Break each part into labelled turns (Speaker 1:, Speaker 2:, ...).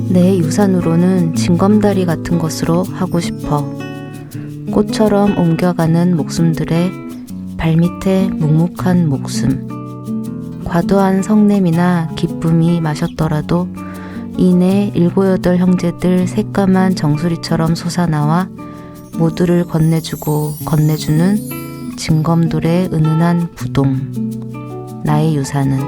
Speaker 1: 내 유산으로는 징검다리 같은 것으로 하고 싶어. 꽃처럼 옮겨가는 목숨들의 발밑에 묵묵한 목숨. 과도한 성냄이나 기쁨이 마셨더라도 이내 7-8 형제들 새까만 정수리처럼 솟아나와 모두를 건네주고 건네주는 징검돌의 은은한 부동. 나의 유산은.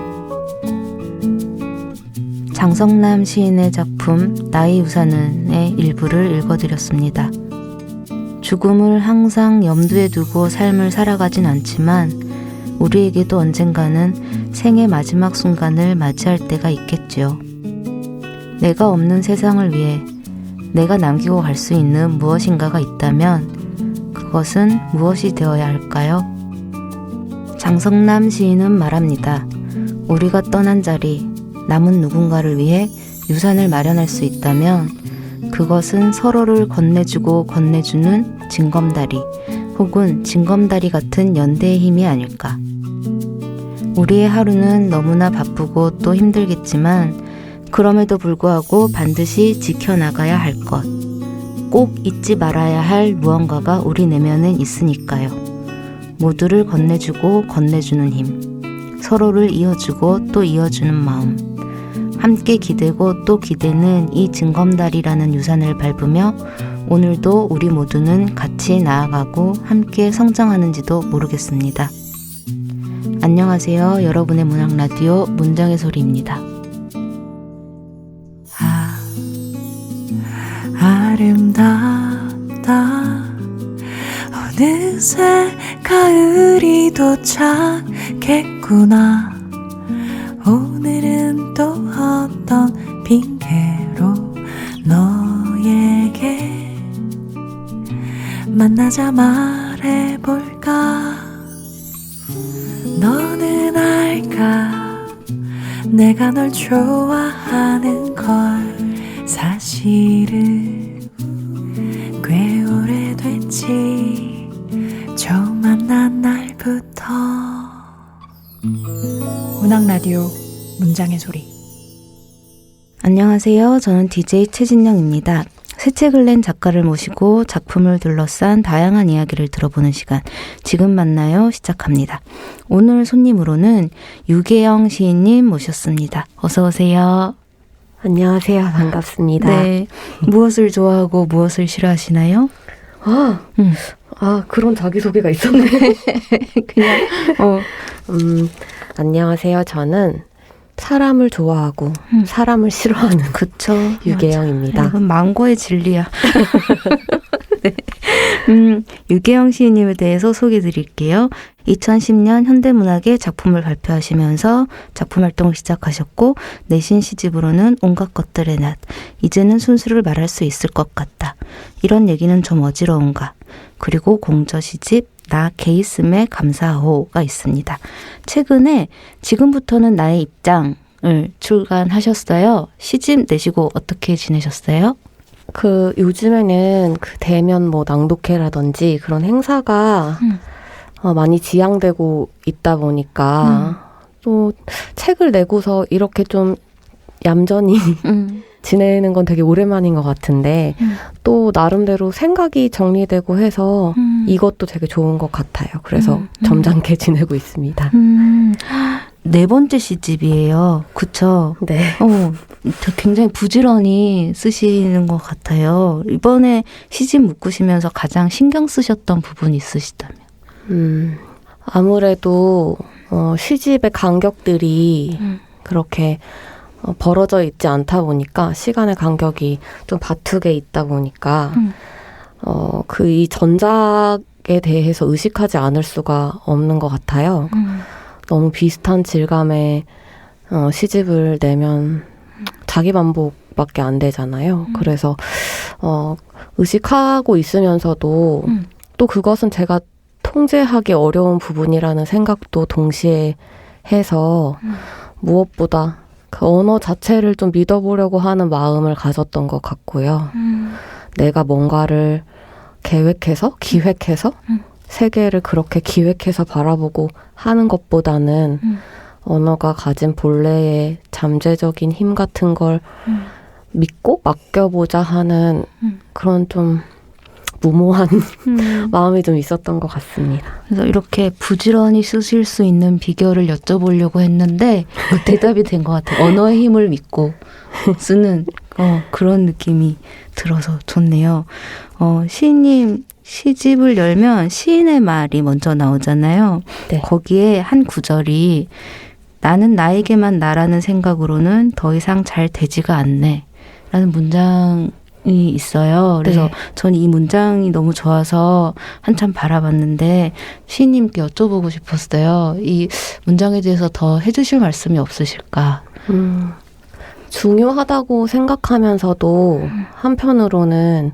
Speaker 1: 장성남 시인의 작품 나의 유산은의 일부를 읽어드렸습니다. 죽음을 항상 염두에 두고 삶을 살아가진 않지만 우리에게도 언젠가는 생의 마지막 순간을 맞이할 때가 있겠지요. 내가 없는 세상을 위해 내가 남기고 갈 수 있는 무엇인가가 있다면 그것은 무엇이 되어야 할까요? 장성남 시인은 말합니다. 우리가 떠난 자리, 남은 누군가를 위해 유산을 마련할 수 있다면 그것은 서로를 건네주고 건네주는 징검다리 혹은 징검다리 같은 연대의 힘이 아닐까. 우리의 하루는 너무나 바쁘고 또 힘들겠지만 그럼에도 불구하고 반드시 지켜나가야 할 것, 꼭 잊지 말아야 할 무언가가 우리 내면은 있으니까요. 모두를 건네주고 건네주는 힘, 서로를 이어주고 또 이어주는 마음, 함께 기대고 또 기대는 이 징검다리라는 유산을 밟으며 오늘도 우리 모두는 같이 나아가고 함께 성장하는지도 모르겠습니다. 안녕하세요. 여러분의 문학라디오 문장의 소리입니다.
Speaker 2: 아름답다. 어느새 가을이 도착했구나. 오늘은 또 어떤 핑계로 너에게 만나자 말해볼까. 너는 알까 내가 널 좋아하는 걸. 사실은 꽤 오래됐지 처음 만난 날부터. 문학라디오 문장의 소리.
Speaker 1: 안녕하세요. 저는 DJ 최진영입니다. 새 책을 낸 작가를 모시고 작품을 둘러싼 다양한 이야기를 들어보는 시간, 지금 만나요 시작합니다. 오늘 손님으로는 유계영 시인님 모셨습니다. 어서 오세요.
Speaker 3: 안녕하세요. 반갑습니다.
Speaker 1: 네. 무엇을 좋아하고 무엇을 싫어하시나요?
Speaker 3: 그런 자기소개가 있었네.
Speaker 1: 그냥
Speaker 3: 안녕하세요. 저는 사람을 좋아하고 사람을 싫어하는
Speaker 1: 그쵸.
Speaker 3: 유계영입니다.
Speaker 1: 이건 망고의 진리야. 네. 유계영 시인님에 대해서 소개해드릴게요. 2010년 현대문학의 작품을 발표하시면서 작품 활동을 시작하셨고 내신 시집으로는 온갖 것들의 낫, 이제는 순수를 말할 수 있을 것 같다. 이런 얘기는 좀 어지러운가. 그리고 공저 시집 나 게이슴에 감사호가 있습니다. 최근에 지금부터는 나의 입장을 출간하셨어요. 시집 내시고 어떻게 지내셨어요?
Speaker 3: 요즘에는 대면 낭독회라든지 그런 행사가 많이 지양되고 있다 보니까 또 책을 내고서 이렇게 좀 얌전히 지내는 건 되게 오랜만인 것 같은데 또 나름대로 생각이 정리되고 해서 이것도 되게 좋은 것 같아요. 그래서 점잖게 지내고 있습니다.
Speaker 1: 4번째 시집이에요. 그쵸?
Speaker 3: 네.
Speaker 1: 굉장히 부지런히 쓰시는 것 같아요. 이번에 시집 묶으시면서 가장 신경 쓰셨던 부분이 있으시다면?
Speaker 3: 아무래도 시집의 간격들이 그렇게 벌어져 있지 않다 보니까 시간의 간격이 좀 바투게 있다 보니까 이 전작에 대해서 의식하지 않을 수가 없는 것 같아요. 너무 비슷한 질감의 시집을 내면 자기 반복밖에 안 되잖아요. 그래서 의식하고 있으면서도 또 그것은 제가 통제하기 어려운 부분이라는 생각도 동시에 해서 무엇보다 그 언어 자체를 좀 믿어보려고 하는 마음을 가졌던 것 같고요. 내가 뭔가를 계획해서, 기획해서 세계를 그렇게 기획해서 바라보고 하는 것보다는 언어가 가진 본래의 잠재적인 힘 같은 걸 믿고 맡겨보자 하는 그런 좀 무모한 마음이 좀 있었던 것 같습니다.
Speaker 1: 그래서 이렇게 부지런히 쓰실 수 있는 비결을 여쭤보려고 했는데 그 대답이 된 것 같아요. 언어의 힘을 믿고 쓰는 그런 느낌이 들어서 좋네요. 시인님 시집을 열면 시인의 말이 먼저 나오잖아요.
Speaker 3: 네.
Speaker 1: 거기에 한 구절이 나는 나에게만 나라는 생각으로는 더 이상 잘 되지가 않네 라는 문장이 있어요. 그래서
Speaker 3: 네.
Speaker 1: 전 이 문장이 너무 좋아서 한참 바라봤는데 시인님께 여쭤보고 싶었어요. 이 문장에 대해서 더 해주실 말씀이 없으실까?
Speaker 3: 중요하다고 생각하면서도 한편으로는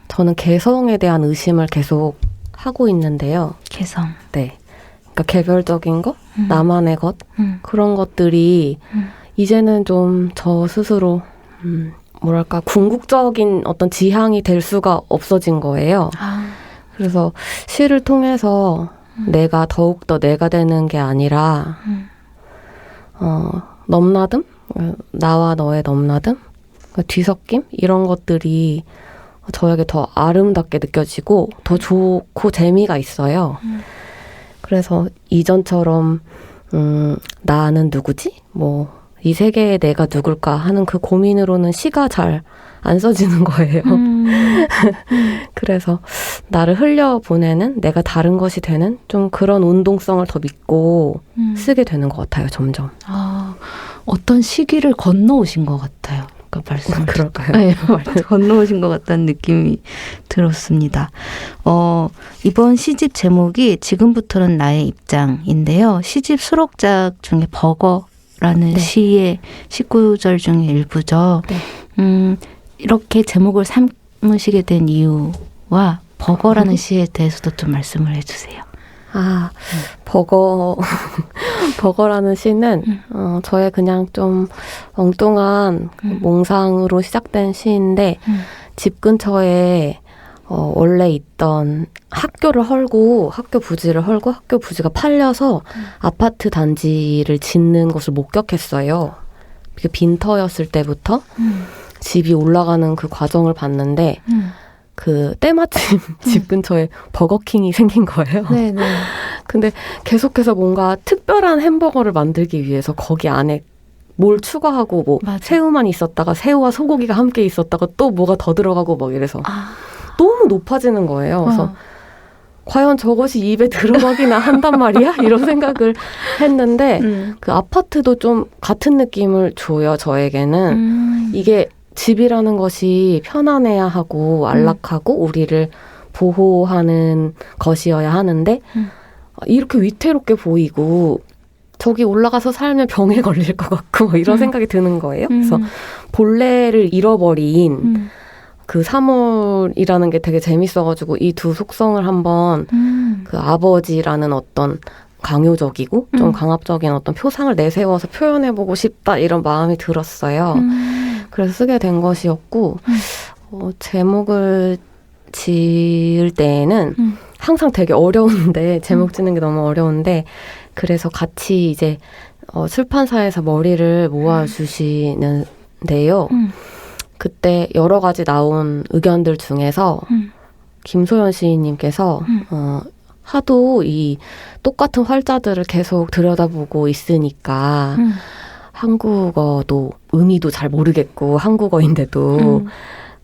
Speaker 3: 저는 개성에 대한 의심을 계속 하고 있는데요.
Speaker 1: 개성.
Speaker 3: 네. 그러니까 개별적인 것, 나만의 것, 그런 것들이 이제는 좀 저 스스로 뭐랄까 궁극적인 어떤 지향이 될 수가 없어진 거예요. 그래서 시를 통해서 내가 더욱더 내가 되는 게 아니라 넘나듦? 나와 너의 넘나듦? 뒤섞임? 이런 것들이 저에게 더 아름답게 느껴지고 더 좋고 재미가 있어요. 그래서 이전처럼 나는 누구지? 뭐 이 세계의 내가 누굴까 하는 그 고민으로는 시가 잘 안 써지는 거예요. 그래서 나를 흘려보내는 내가 다른 것이 되는 좀 그런 운동성을 더 믿고 쓰게 되는 것 같아요. 점점.
Speaker 1: 어떤 시기를 건너오신 것 같아요. 그러니까 말씀
Speaker 3: 그럴까요?
Speaker 1: 네, 건너오신 것 같다는 느낌이 들었습니다. 이번 시집 제목이 지금부터는 나의 입장인데요. 시집 수록작 중에 버거라는
Speaker 3: 네.
Speaker 1: 시의 19절 중에 일부죠.
Speaker 3: 네.
Speaker 1: 이렇게 제목을 삼으시게 된 이유와 버거라는 시에 대해서도 좀 말씀을 해주세요.
Speaker 3: 버거라는 시는 저의 그냥 좀 엉뚱한 몽상으로 시작된 시인데 집 근처에 원래 있던 학교를 헐고 학교 부지를 헐고 학교 부지가 팔려서 아파트 단지를 짓는 것을 목격했어요. 이게 빈터였을 때부터 집이 올라가는 그 과정을 봤는데 그 때마침 집 근처에 버거킹이 생긴 거예요.
Speaker 1: 네네.
Speaker 3: 근데 계속해서 뭔가 특별한 햄버거를 만들기 위해서 거기 안에 뭘 추가하고 뭐
Speaker 1: 맞아.
Speaker 3: 새우만 있었다가 새우와 소고기가 함께 있었다가 또 뭐가 더 들어가고 막 이래서 너무 높아지는 거예요. 그래서 과연 저것이 입에 들어가기나 한단 말이야? 이런 생각을 했는데 그 아파트도 좀 같은 느낌을 줘요. 저에게는. 이게 집이라는 것이 편안해야 하고 안락하고 우리를 보호하는 것이어야 하는데 이렇게 위태롭게 보이고 저기 올라가서 살면 병에 걸릴 것 같고 뭐 이런 생각이 드는 거예요. 그래서 본래를 잃어버린 그 사물이라는 게 되게 재밌어가지고 이 두 속성을 한번 그 아버지라는 어떤 강요적이고 좀 강압적인 어떤 표상을 내세워서 표현해보고 싶다 이런 마음이 들었어요. 그래서 쓰게 된 것이었고 제목을 지을 때에는 항상 되게 어려운데 제목 짓는 게 너무 어려운데 그래서 같이 이제 출판사에서 머리를 모아주시는데요. 그때 여러 가지 나온 의견들 중에서 김소연 시인님께서 하도 이 똑같은 활자들을 계속 들여다보고 있으니까 한국어도 의미도 잘 모르겠고 한국어인데도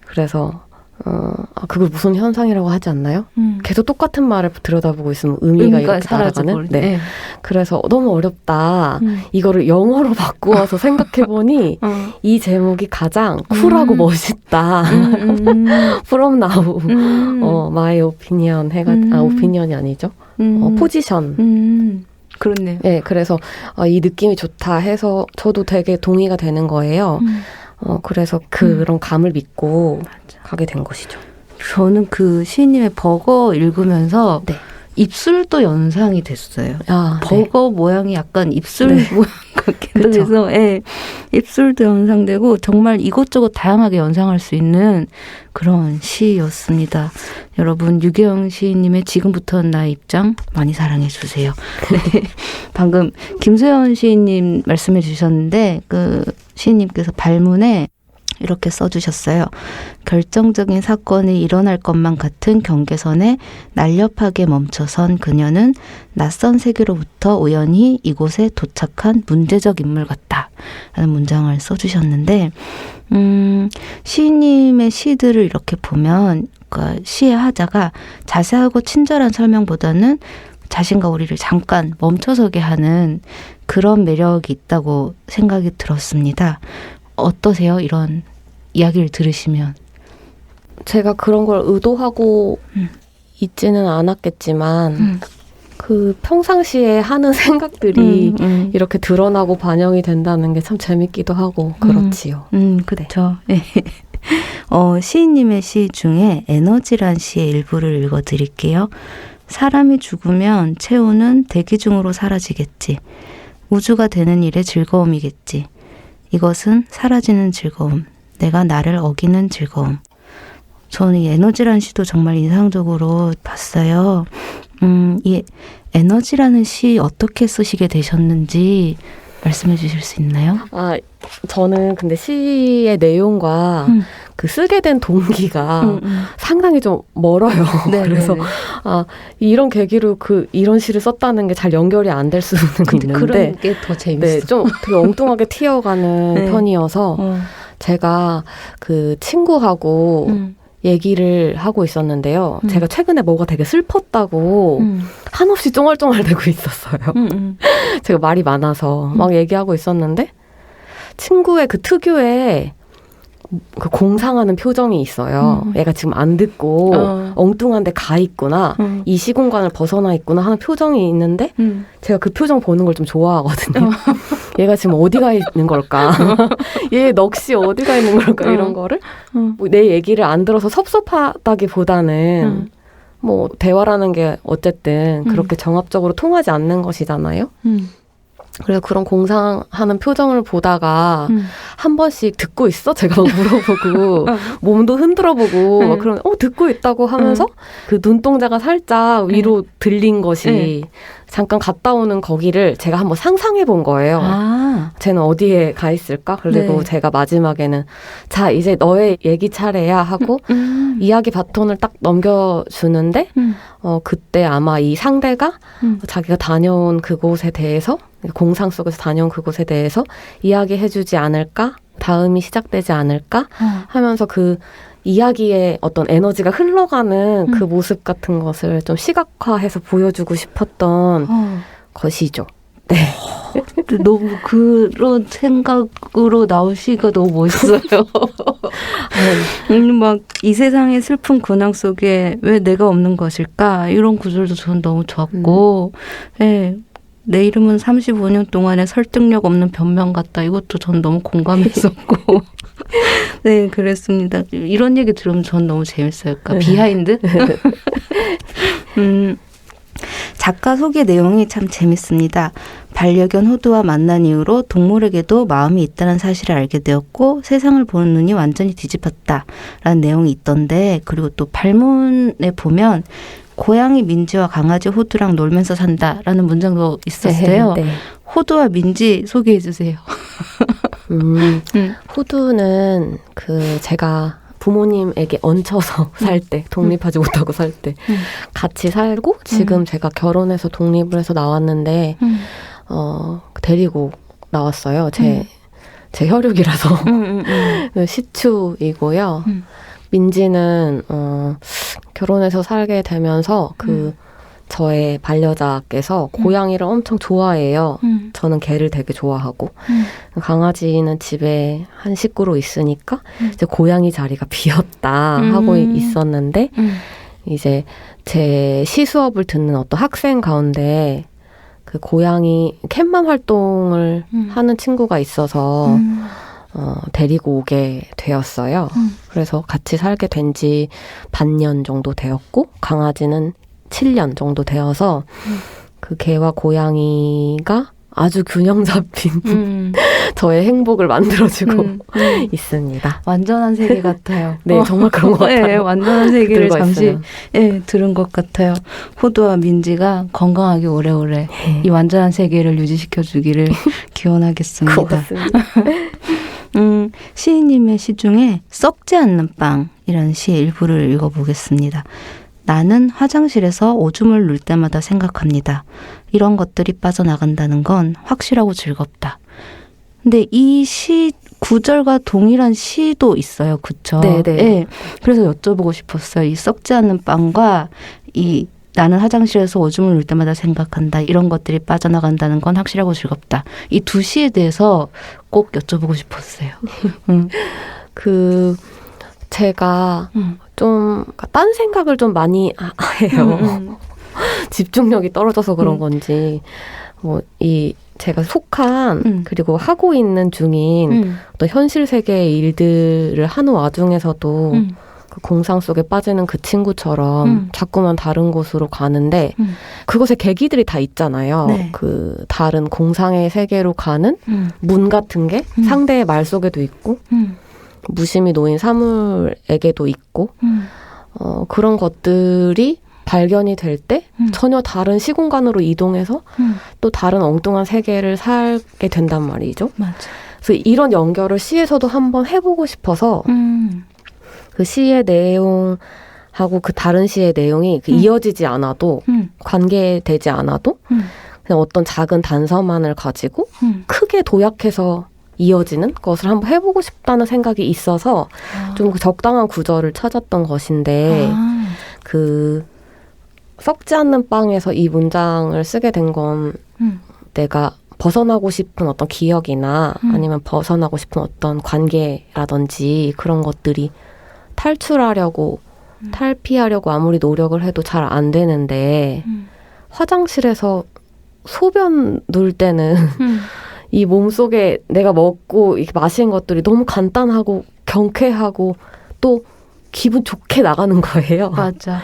Speaker 3: 그래서 그걸 무슨 현상이라고 하지 않나요? 계속 똑같은 말을 들여다보고 있으면 의미가 이렇게 날아가는? 네. 그래서 너무 어렵다. 이거를 영어로 바꾸어서 생각해보니 이 제목이 가장 쿨하고 멋있다. From now, my opinion opinion이 아니죠. 포지션.
Speaker 1: 그렇네요.
Speaker 3: 네, 그래서 이 느낌이 좋다 해서 저도 되게 동의가 되는 거예요. 그래서 그런 감을 믿고 가게 된 것이죠.
Speaker 1: 저는 그 시인님의 버거 읽으면서
Speaker 3: 네.
Speaker 1: 입술도 연상이 됐어요.
Speaker 3: 아, 네.
Speaker 1: 버거 모양이 약간 입술
Speaker 3: 네.
Speaker 1: 모양 같기도
Speaker 3: 그쵸.
Speaker 1: 해서 예, 입술도 연상되고 정말 이것저것 다양하게 연상할 수 있는 그런 시였습니다. 여러분 유계영 시인님의 지금부터는 나의 입장 많이 사랑해 주세요. 네. 방금 김소연 시인님 말씀해 주셨는데 그 시인님께서 발문에 이렇게 써주셨어요. 결정적인 사건이 일어날 것만 같은 경계선에 날렵하게 멈춰선 그녀는 낯선 세계로부터 우연히 이곳에 도착한 문제적 인물 같다. 라는 문장을 써주셨는데 시인님의 시들을 이렇게 보면 그러니까 시의 하자가 자세하고 친절한 설명보다는 자신과 우리를 잠깐 멈춰서게 하는 그런 매력이 있다고 생각이 들었습니다. 어떠세요? 이런 이야기를 들으시면.
Speaker 3: 제가 그런 걸 의도하고 있지는 않았겠지만 그 평상시에 하는 생각들이 이렇게 드러나고 반영이 된다는 게 참 재밌기도 하고 그렇지요.
Speaker 1: 그렇죠. 네. 시인님의 시 중에 에너지란 시의 일부를 읽어드릴게요. 사람이 죽으면 체온은 대기 중으로 사라지겠지. 우주가 되는 일의 즐거움이겠지. 이것은 사라지는 즐거움. 내가 나를 어기는 즐거움. 저는 이 에너지라는 시도 정말 인상적으로 봤어요. 이 에너지라는 시 어떻게 쓰시게 되셨는지 말씀해 주실 수 있나요?
Speaker 3: 아, 저는 근데 시의 내용과 그 쓰게 된 동기가 상당히 좀 멀어요.
Speaker 1: 네,
Speaker 3: 그래서
Speaker 1: 네, 네.
Speaker 3: 아, 이런 계기로 이런 시를 썼다는 게 잘 연결이 안 될 수는 있는데
Speaker 1: 그런 게 더 재밌어요.
Speaker 3: 네, 좀 되게 엉뚱하게 튀어가는
Speaker 1: 네.
Speaker 3: 편이어서 제가 그 친구하고 얘기를 하고 있었는데요. 제가 최근에 뭐가 되게 슬펐다고 한없이 쫑알쫑알대고 있었어요. 제가 말이 많아서 막 얘기하고 있었는데 친구의 그 특유의 그 공상하는 표정이 있어요. 얘가 지금 안 듣고 엉뚱한 데 가 있구나. 이 시공간을 벗어나 있구나 하는 표정이 있는데 제가 그 표정 보는 걸 좀 좋아하거든요. 얘가 지금 어디 가 있는 걸까? 얘 넋이 어디 가 있는 걸까? 이런 거를 뭐 내 얘기를 안 들어서 섭섭하다기보다는 뭐 대화라는 게 어쨌든 그렇게 정합적으로 통하지 않는 것이잖아요. 그래서 그런 공상하는 표정을 보다가 한 번씩 듣고 있어? 제가 막 물어보고 몸도 흔들어보고 막 그러면 듣고 있다고 하면서 그 눈동자가 살짝 위로 들린 것이 잠깐 갔다 오는 거기를 제가 한번 상상해 본 거예요.
Speaker 1: 아.
Speaker 3: 쟤는 어디에 가 있을까? 그리고
Speaker 1: 네.
Speaker 3: 제가 마지막에는 자 이제 너의 얘기 차례야 하고 이야기 바톤을 딱 넘겨주는데 그때 아마 이 상대가 자기가 다녀온 그곳에 대해서 공상 속에서 다녀온 그곳에 대해서 이야기해주지 않을까? 다음이 시작되지 않을까? 하면서 그 이야기의 어떤 에너지가 흘러가는 그 모습 같은 것을 좀 시각화해서 보여주고 싶었던 것이죠. 네.
Speaker 1: 너무 그런 생각으로 나올 시가 너무 멋있어요. 막 이 세상의 슬픈 근황 속에 왜 내가 없는 것일까? 이런 구절도 저는 너무 좋았고, 네. 내 이름은 35년 동안의 설득력 없는 변명 같다. 이것도 전 너무 공감했었고. 네, 그랬습니다. 이런 얘기 들으면 전 너무 재밌어요. 그러니까 비하인드? 작가 소개 내용이 참 재밌습니다. 반려견 호두와 만난 이후로 동물에게도 마음이 있다는 사실을 알게 되었고 세상을 보는 눈이 완전히 뒤집혔다라는 내용이 있던데 그리고 또 발문에 보면 고양이 민지와 강아지 호두랑 놀면서 산다라는 문장도 있었어요.
Speaker 3: 네.
Speaker 1: 호두와 민지 소개해 주세요.
Speaker 3: 호두는 제가 부모님에게 얹혀서 살 때, 독립하지 못하고 살 때 같이 살고 지금 제가 결혼해서 독립을 해서 나왔는데 데리고 나왔어요. 제 혈육이라서 시추이고요. 민지는 결혼해서 살게 되면서 저의 반려자께서 고양이를 엄청 좋아해요. 저는 개를 되게 좋아하고 강아지는 집에 한 식구로 있으니까 이제 고양이 자리가 비었다 하고 있었는데 이제 제 시수업을 듣는 어떤 학생 가운데 그 고양이 캣맘 활동을 하는 친구가 있어서 데리고 오게 되었어요. 그래서 같이 살게 된 지 반년 정도 되었고 강아지는 7년 정도 되어서 그 개와 고양이가 아주 균형 잡힌 저의 행복을 만들어주고 있습니다.
Speaker 1: 완전한 세계 같아요.
Speaker 3: 네, 정말 그런 것 같아요.
Speaker 1: 네, 완전한 세계를
Speaker 3: 들고
Speaker 1: 잠시
Speaker 3: 있어요.
Speaker 1: 들은 것 같아요. 호두와 민지가 건강하게 오래오래 이 완전한 세계를 유지시켜 주기를 기원하겠습니다.
Speaker 3: 고맙습니다.
Speaker 1: 시인님의 시 중에 썩지 않는 빵이라는 시 일부를 읽어보겠습니다. 나는 화장실에서 오줌을 눌 때마다 생각합니다. 이런 것들이 빠져나간다는 건 확실하고 즐겁다. 근데 이 시 구절과 동일한 시도 있어요. 그쵸?
Speaker 3: 네네.
Speaker 1: 네. 그래서 여쭤보고 싶었어요. 이 썩지 않는 빵과 이 나는 화장실에서 오줌을 눌 때마다 생각한다. 이런 것들이 빠져나간다는 건 확실하고 즐겁다. 이 두 시에 대해서 꼭 여쭤보고 싶었어요.
Speaker 3: 제가 좀 딴 생각을 좀 많이 해요. 집중력이 떨어져서 그런 건지 제가 속한 그리고 하고 있는 중인 어떤 현실 세계의 일들을 하는 와중에서도 그 공상 속에 빠지는 그 친구처럼 자꾸만 다른 곳으로 가는데 그것의 계기들이 다 있잖아요.
Speaker 1: 네.
Speaker 3: 그 다른 공상의 세계로 가는 문 같은 게 상대의 말 속에도 있고 무심히 놓인 사물에게도 있고 그런 것들이 발견이 될 때 전혀 다른 시공간으로 이동해서 또 다른 엉뚱한 세계를 살게 된단 말이죠.
Speaker 1: 맞아.
Speaker 3: 그래서 이런 연결을 시에서도 한번 해보고 싶어서 그 시의 내용하고 그 다른 시의 내용이 이어지지 않아도 관계되지 않아도 그냥 어떤 작은 단서만을 가지고 크게 도약해서 이어지는 것을 한번 해보고 싶다는 생각이 있어서 좀 그 적당한 구절을 찾았던 것인데 그 썩지 않는 빵에서 이 문장을 쓰게 된 건 내가 벗어나고 싶은 어떤 기억이나 아니면 벗어나고 싶은 어떤 관계라든지 그런 것들이 탈출하려고 탈피하려고 아무리 노력을 해도 잘 안 되는데 화장실에서 소변 누울 때는 이 몸속에 내가 먹고 마신 것들이 너무 간단하고 경쾌하고 또 기분 좋게 나가는 거예요.
Speaker 1: 맞아.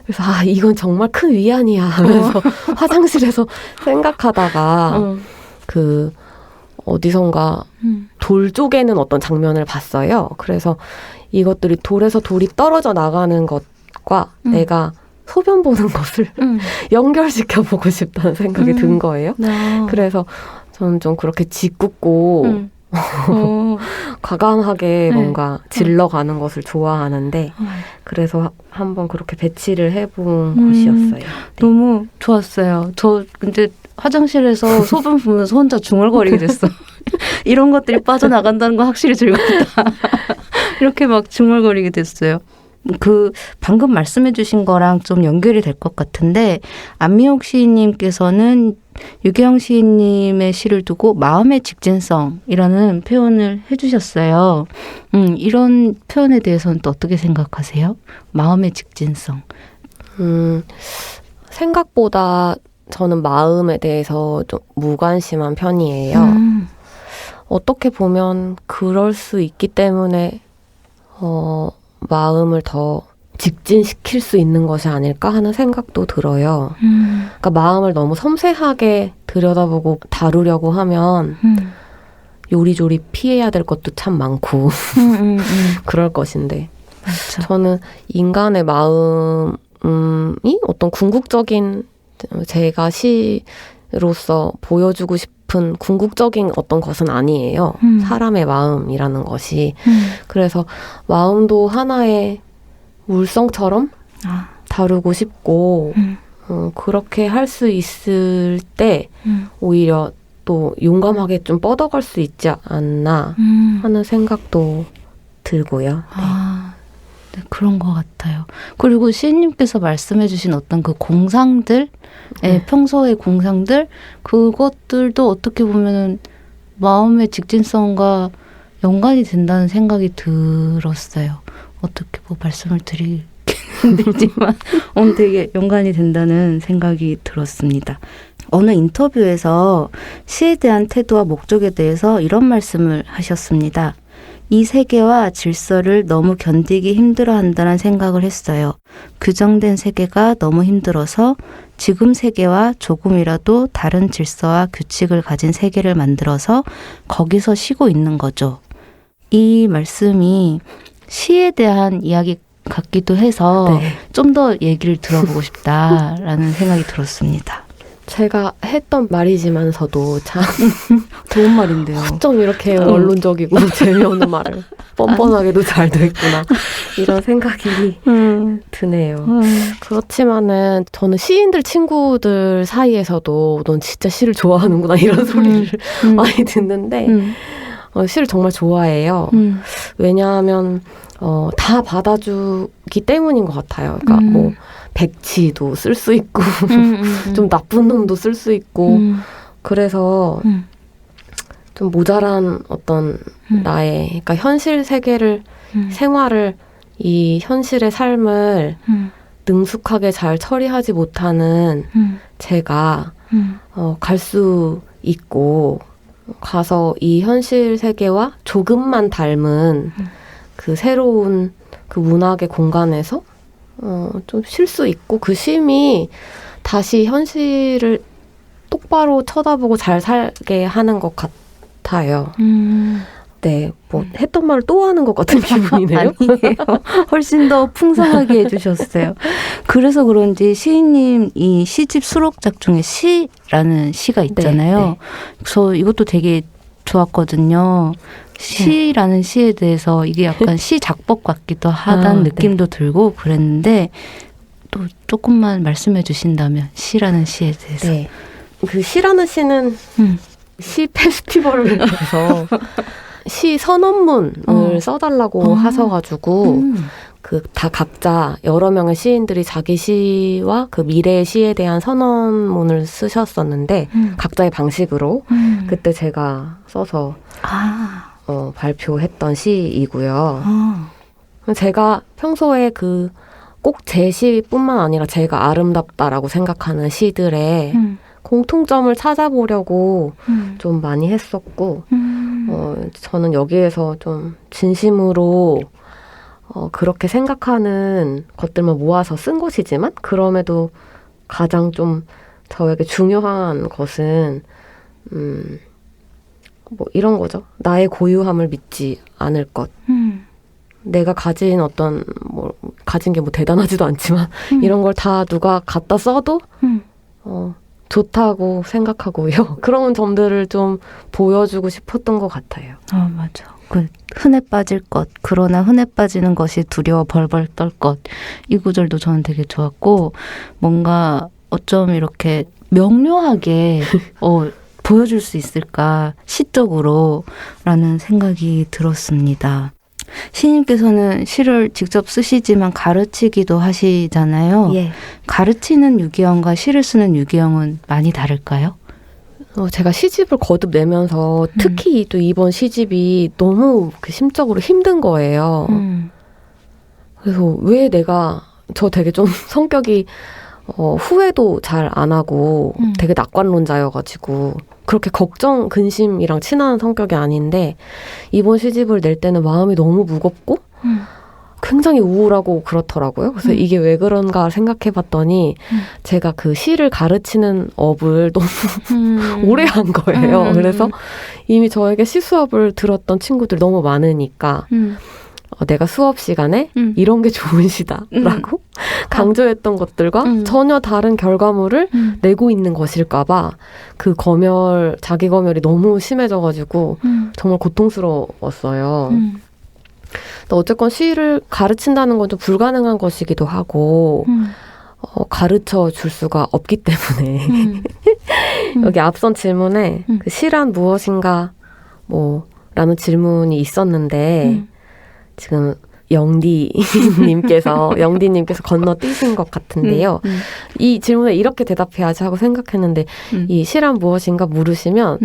Speaker 3: 그래서 이건 정말 큰 위안이야 하면서 화장실에서 생각하다가 그 어디선가 돌 쪼개는 어떤 장면을 봤어요. 그래서 이것들이 돌에서 돌이 떨어져 나가는 것과 내가 소변 보는 것을 연결시켜 보고 싶다는 생각이 든 거예요. 그래서 저는 좀 그렇게 짓궂고 과감하게 뭔가 질러가는 것을 좋아하는데 그래서 한번 그렇게 배치를 해본 것이었어요. 네.
Speaker 1: 너무 좋았어요. 저 근데 화장실에서 소변 보면서 혼자 중얼거리게 됐어. 이런 것들이 빠져나간다는 건 확실히 즐겁다. 이렇게 막 중얼거리게 됐어요. 그 방금 말씀해 주신 거랑 좀 연결이 될 것 같은데 안미옥 시인님께서는 유계영 시인님의 시를 두고 마음의 직진성이라는 표현을 해주셨어요. 이런 표현에 대해서는 또 어떻게 생각하세요? 마음의 직진성.
Speaker 3: 생각보다 저는 마음에 대해서 좀 무관심한 편이에요. 어떻게 보면 그럴 수 있기 때문에 마음을 더 직진시킬 수 있는 것이 아닐까 하는 생각도 들어요. 그러니까 마음을 너무 섬세하게 들여다보고 다루려고 하면 요리조리 피해야 될 것도 참 많고 그럴 것인데
Speaker 1: 맞죠.
Speaker 3: 저는 인간의 마음이 어떤 궁극적인 제가 시로서 보여주고 싶은 궁극적인 어떤 것은 아니에요. 사람의 마음이라는 것이. 그래서 마음도 하나의 물성처럼 다루고 싶고 그렇게 할 수 있을 때 오히려 또 용감하게 좀 뻗어갈 수 있지 않나 하는 생각도 들고요.
Speaker 1: 네, 그런 것 같아요. 그리고 시인님께서 말씀해 주신 어떤 그 공상들, 평소의 공상들, 그것들도 어떻게 보면은 마음의 직진성과 연관이 된다는 생각이 들었어요. 어떻게 뭐 말씀을 드리긴 힘들지만 되게 연관이 된다는 생각이 들었습니다. 어느 인터뷰에서 시에 대한 태도와 목적에 대해서 이런 말씀을 하셨습니다. 이 세계와 질서를 너무 견디기 힘들어한다는 생각을 했어요. 규정된 세계가 너무 힘들어서 지금 세계와 조금이라도 다른 질서와 규칙을 가진 세계를 만들어서 거기서 쉬고 있는 거죠. 이 말씀이 시에 대한 이야기 같기도 해서
Speaker 3: 네.
Speaker 1: 좀 더 얘기를 들어보고 싶다라는 생각이 들었습니다.
Speaker 3: 제가 했던 말이지만서도 참
Speaker 1: 좋은 말인데요.
Speaker 3: 좀 이렇게 원론적이고 재미없는 말을 뻔뻔하게도 잘 됐구나 이런 생각이 드네요. 그렇지만은 저는 시인들 친구들 사이에서도 넌 진짜 시를 좋아하는구나 이런 소리를 많이 듣는데 시를 정말 좋아해요. 왜냐하면 다 받아주기 때문인 것 같아요. 그러니까 뭐 백치도 쓸 수 있고 좀 나쁜 놈도 쓸 수 있고 그래서 좀 모자란 어떤 나의 그러니까 현실 세계를 생활을 이 현실의 삶을 능숙하게 잘 처리하지 못하는 제가 갈 수 있고 가서 이 현실 세계와 조금만 닮은 그 새로운 그 문학의 공간에서 좀 쉴 수 있고 그 쉼이 다시 현실을 똑바로 쳐다보고 잘 살게 하는 것 같아요. 네, 뭐 했던 말을 또 하는 것 같은 기분이네요.
Speaker 1: 아니에요. 훨씬 더 풍성하게 해주셨어요. 그래서 그런지 시인님 이 시집 수록작 중에 시라는 시가 있잖아요.
Speaker 3: 네, 네.
Speaker 1: 저 이것도 되게 좋았거든요. 시라는 시에 대해서 이게 약간 시 작법 같기도 하다는 느낌도 들고 그랬는데 또 조금만 말씀해 주신다면 시라는 시에 대해서.
Speaker 3: 네. 그 시라는 시는 시 페스티벌을 해서 시 선언문을 써달라고 하셔가지고 그 다 각자 여러 명의 시인들이 자기 시와 그 미래의 시에 대한 선언문을 쓰셨었는데 각자의 방식으로 그때 제가 써서 발표했던 시이고요. 제가 평소에 그 꼭 제 시뿐만 아니라 제가 아름답다라고 생각하는 시들의 공통점을 찾아보려고 좀 많이 했었고 저는 여기에서 좀 진심으로 그렇게 생각하는 것들만 모아서 쓴 것이지만 그럼에도 가장 좀 저에게 중요한 것은 뭐 이런 거죠. 나의 고유함을 믿지 않을 것. 내가 가진 어떤 뭐 가진 게 뭐 대단하지도 않지만 이런 걸 다 누가 갖다 써도 좋다고 생각하고요. 그런 점들을 좀 보여주고 싶었던 것 같아요.
Speaker 1: 맞아. 그 흔해 빠질 것, 그러나 흔해 빠지는 것이 두려워 벌벌 떨 것. 이 구절도 저는 되게 좋았고 뭔가 어쩜 이렇게 명료하게 보여줄 수 있을까 시적으로 라는 생각이 들었습니다. 시인께서는 시를 직접 쓰시지만 가르치기도 하시잖아요.
Speaker 3: 예.
Speaker 1: 가르치는 유기형과 시를 쓰는 유기형은 많이 다를까요?
Speaker 3: 제가 시집을 거듭 내면서 특히 또 이번 시집이 너무 그 심적으로 힘든 거예요. 그래서 왜 저 되게 좀 성격이 후회도 잘 안 하고 되게 낙관론자여가지고 그렇게 걱정, 근심이랑 친한 성격이 아닌데 이번 시집을 낼 때는 마음이 너무 무겁고 굉장히 우울하고 그렇더라고요. 그래서 이게 왜 그런가 생각해봤더니 제가 그 시를 가르치는 업을 너무 오래 한 거예요. 그래서 이미 저에게 시 수업을 들었던 친구들 너무 많으니까 내가 수업 시간에 이런 게 좋은 시다라고 강조했던 것들과 전혀 다른 결과물을 내고 있는 것일까봐 그 자기 검열이 너무 심해져가지고 정말 고통스러웠어요. 근데 어쨌건 시를 가르친다는 건 좀 불가능한 것이기도 하고 가르쳐 줄 수가 없기 때문에 여기 앞선 질문에 그 시란 무엇인가 라는 질문이 있었는데 지금 영디님께서 건너뛰신 것 같은데요. 이 질문에 이렇게 대답해야지 하고 생각했는데 이 시란 무엇인가 물으시면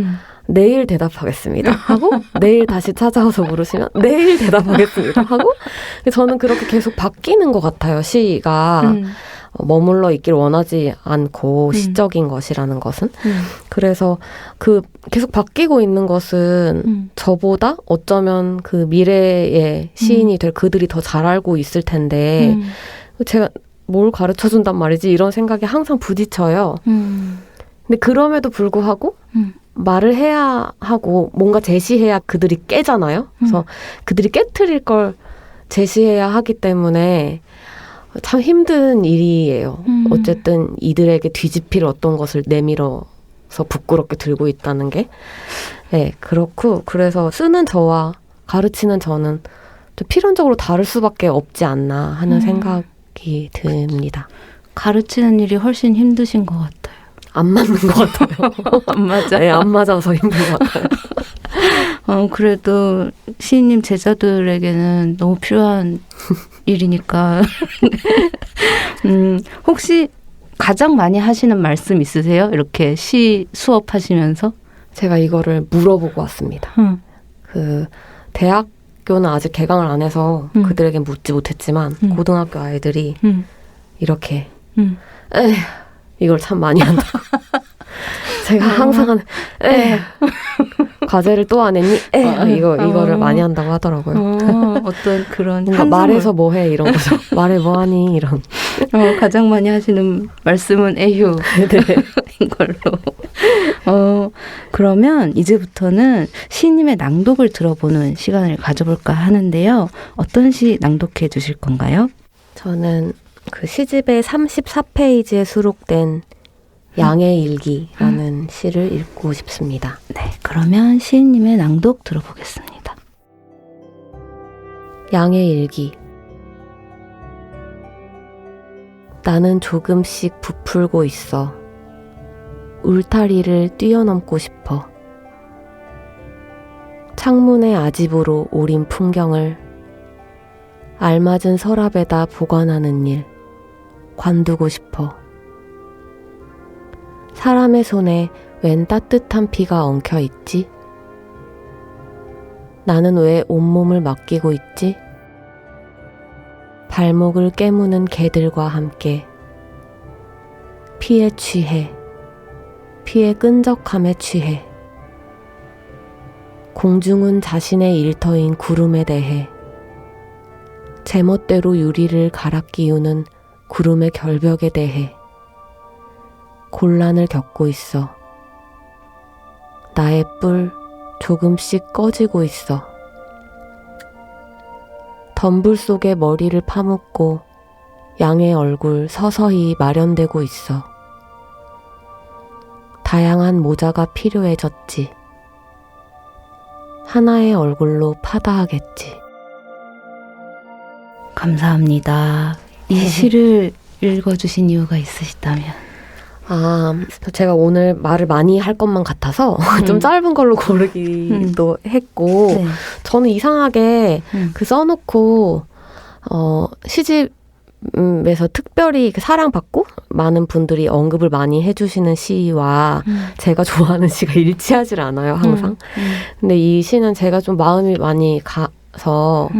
Speaker 3: 내일 대답하겠습니다 하고 내일 다시 찾아와서 물으시면 내일 대답하겠습니다 하고 저는 그렇게 계속 바뀌는 것 같아요. 시가 머물러 있길 원하지 않고 시적인 것이라는 것은 그래서 그 계속 바뀌고 있는 것은 저보다 어쩌면 그 미래의 시인이 될 그들이 더 잘 알고 있을 텐데 제가 뭘 가르쳐준단 말이지 이런 생각에 항상 부딪혀요. 근데 그럼에도 불구하고 말을 해야 하고 뭔가 제시해야 그들이 깨잖아요. 그래서 그들이 깨트릴 걸 제시해야 하기 때문에 참 힘든 일이에요. 어쨌든 이들에게 뒤집힐 어떤 것을 내밀어서 부끄럽게 들고 있다는 게. 네, 그렇고 그래서 쓰는 저와 가르치는 저는 좀 필연적으로 다를 수밖에 없지 않나 하는 생각이 듭니다.
Speaker 1: 가르치는 일이 훨씬 힘드신 것 같아요.
Speaker 3: 안 맞는 것 같아요.
Speaker 1: 안 맞아?
Speaker 3: 네, 안 맞아서 힘든 것 같아요.
Speaker 1: 그래도 시인님 제자들에게는 너무 필요한 일이니까. 혹시 가장 많이 하시는 말씀 있으세요? 이렇게 시 수업하시면서?
Speaker 3: 제가 이거를 물어보고 왔습니다. 그 대학교는 아직 개강을 안 해서 그들에게 묻지 못했지만 고등학교 아이들이 이렇게 에휴, 이걸 참 많이 한다. 제가 항상 하는 에휴, 과제를 또 안 했니? 에휴, 이거를 많이 한다고 하더라고요.
Speaker 1: 어떤 그런
Speaker 3: 말해서 뭐해 이런 거죠. 말해 뭐하니 이런.
Speaker 1: 가장 많이 하시는 말씀은 에휴 인 걸로. 그러면 이제부터는 시인님의 낭독을 들어보는 시간을 가져볼까 하는데요. 어떤 시 낭독해 주실 건가요?
Speaker 3: 저는 그 시집의 34페이지에 수록된 양의 일기라는 시를 읽고 싶습니다.
Speaker 1: 네, 그러면 시인님의 낭독 들어보겠습니다.
Speaker 3: 양의 일기. 나는 조금씩 부풀고 있어. 울타리를 뛰어넘고 싶어. 창문의 아집으로 오린 풍경을 알맞은 서랍에다 보관하는 일, 관두고 싶어. 사람의 손에 웬 따뜻한 피가 엉켜 있지? 나는 왜 온몸을 맡기고 있지? 발목을 깨무는 개들과 함께 피에 취해, 피의 끈적함에 취해 공중은 자신의 일터인 구름에 대해 제멋대로 유리를 갈아 끼우는 구름의 결벽에 대해 곤란을 겪고 있어. 나의 뿔 조금씩 꺼지고 있어. 덤불 속에 머리를 파묻고 양의 얼굴 서서히 마련되고 있어. 다양한 모자가 필요해졌지. 하나의 얼굴로 파다하겠지.
Speaker 1: 감사합니다. 이 시를 읽어주신 이유가 있으시다면?
Speaker 3: 제가 오늘 말을 많이 할 것만 같아서 좀 짧은 걸로 고르기도 했고
Speaker 1: 네.
Speaker 3: 저는 이상하게 그 써놓고 시집에서 특별히 사랑받고 많은 분들이 언급을 많이 해주시는 시와 제가 좋아하는 시가 일치하질 않아요 항상. 근데 이 시는 제가 좀 마음이 많이 가서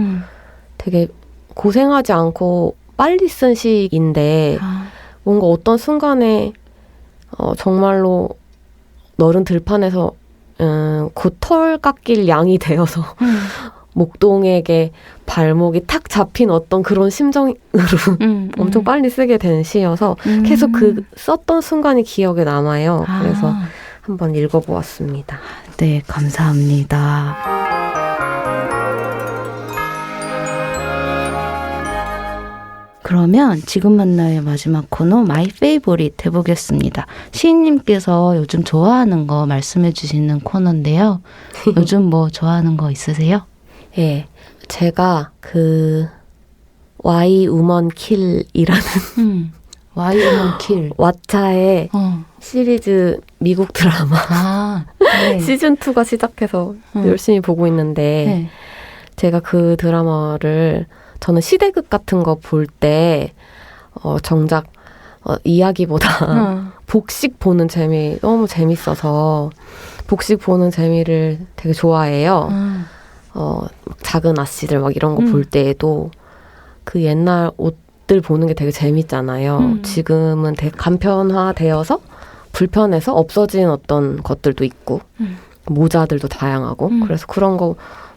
Speaker 3: 되게 고생하지 않고 빨리 쓴 시인데 뭔가 어떤 순간에 정말로 너른 들판에서 곧 털 깎일 양이 되어서 목동에게 발목이 탁 잡힌 어떤 그런 심정으로 엄청 빨리 쓰게 된 시여서 계속 그 썼던 순간이 기억에 남아요. 그래서 한번 읽어보았습니다.
Speaker 1: 네, 감사합니다. 그러면 지금 만나요의 마지막 코너 마이 페이보릿 해보겠습니다. 시인님께서 요즘 좋아하는 거 말씀해 주시는 코너인데요. 요즘 뭐 좋아하는 거 있으세요?
Speaker 3: 예, 제가 그 Why Women Kill이라는
Speaker 1: Why Women Kill
Speaker 3: 왓챠의 시리즈 미국 드라마
Speaker 1: 네.
Speaker 3: 시즌2가 시작해서 열심히 보고 있는데
Speaker 1: 네.
Speaker 3: 제가 그 드라마를 저는 시대극 같은 거 볼 때 정작 이야기보다 복식 보는 재미 너무 재밌어서 복식 보는 재미를 되게 좋아해요. 작은 아씨들 막 이런 거 볼 때에도 그 옛날 옷 것들 보는 게 되게 재밌잖아요. 지금은 되게 간편화되어서 불편해서 없어진 어떤 것들도 있고 모자들도 다양하고 그래서 그런 거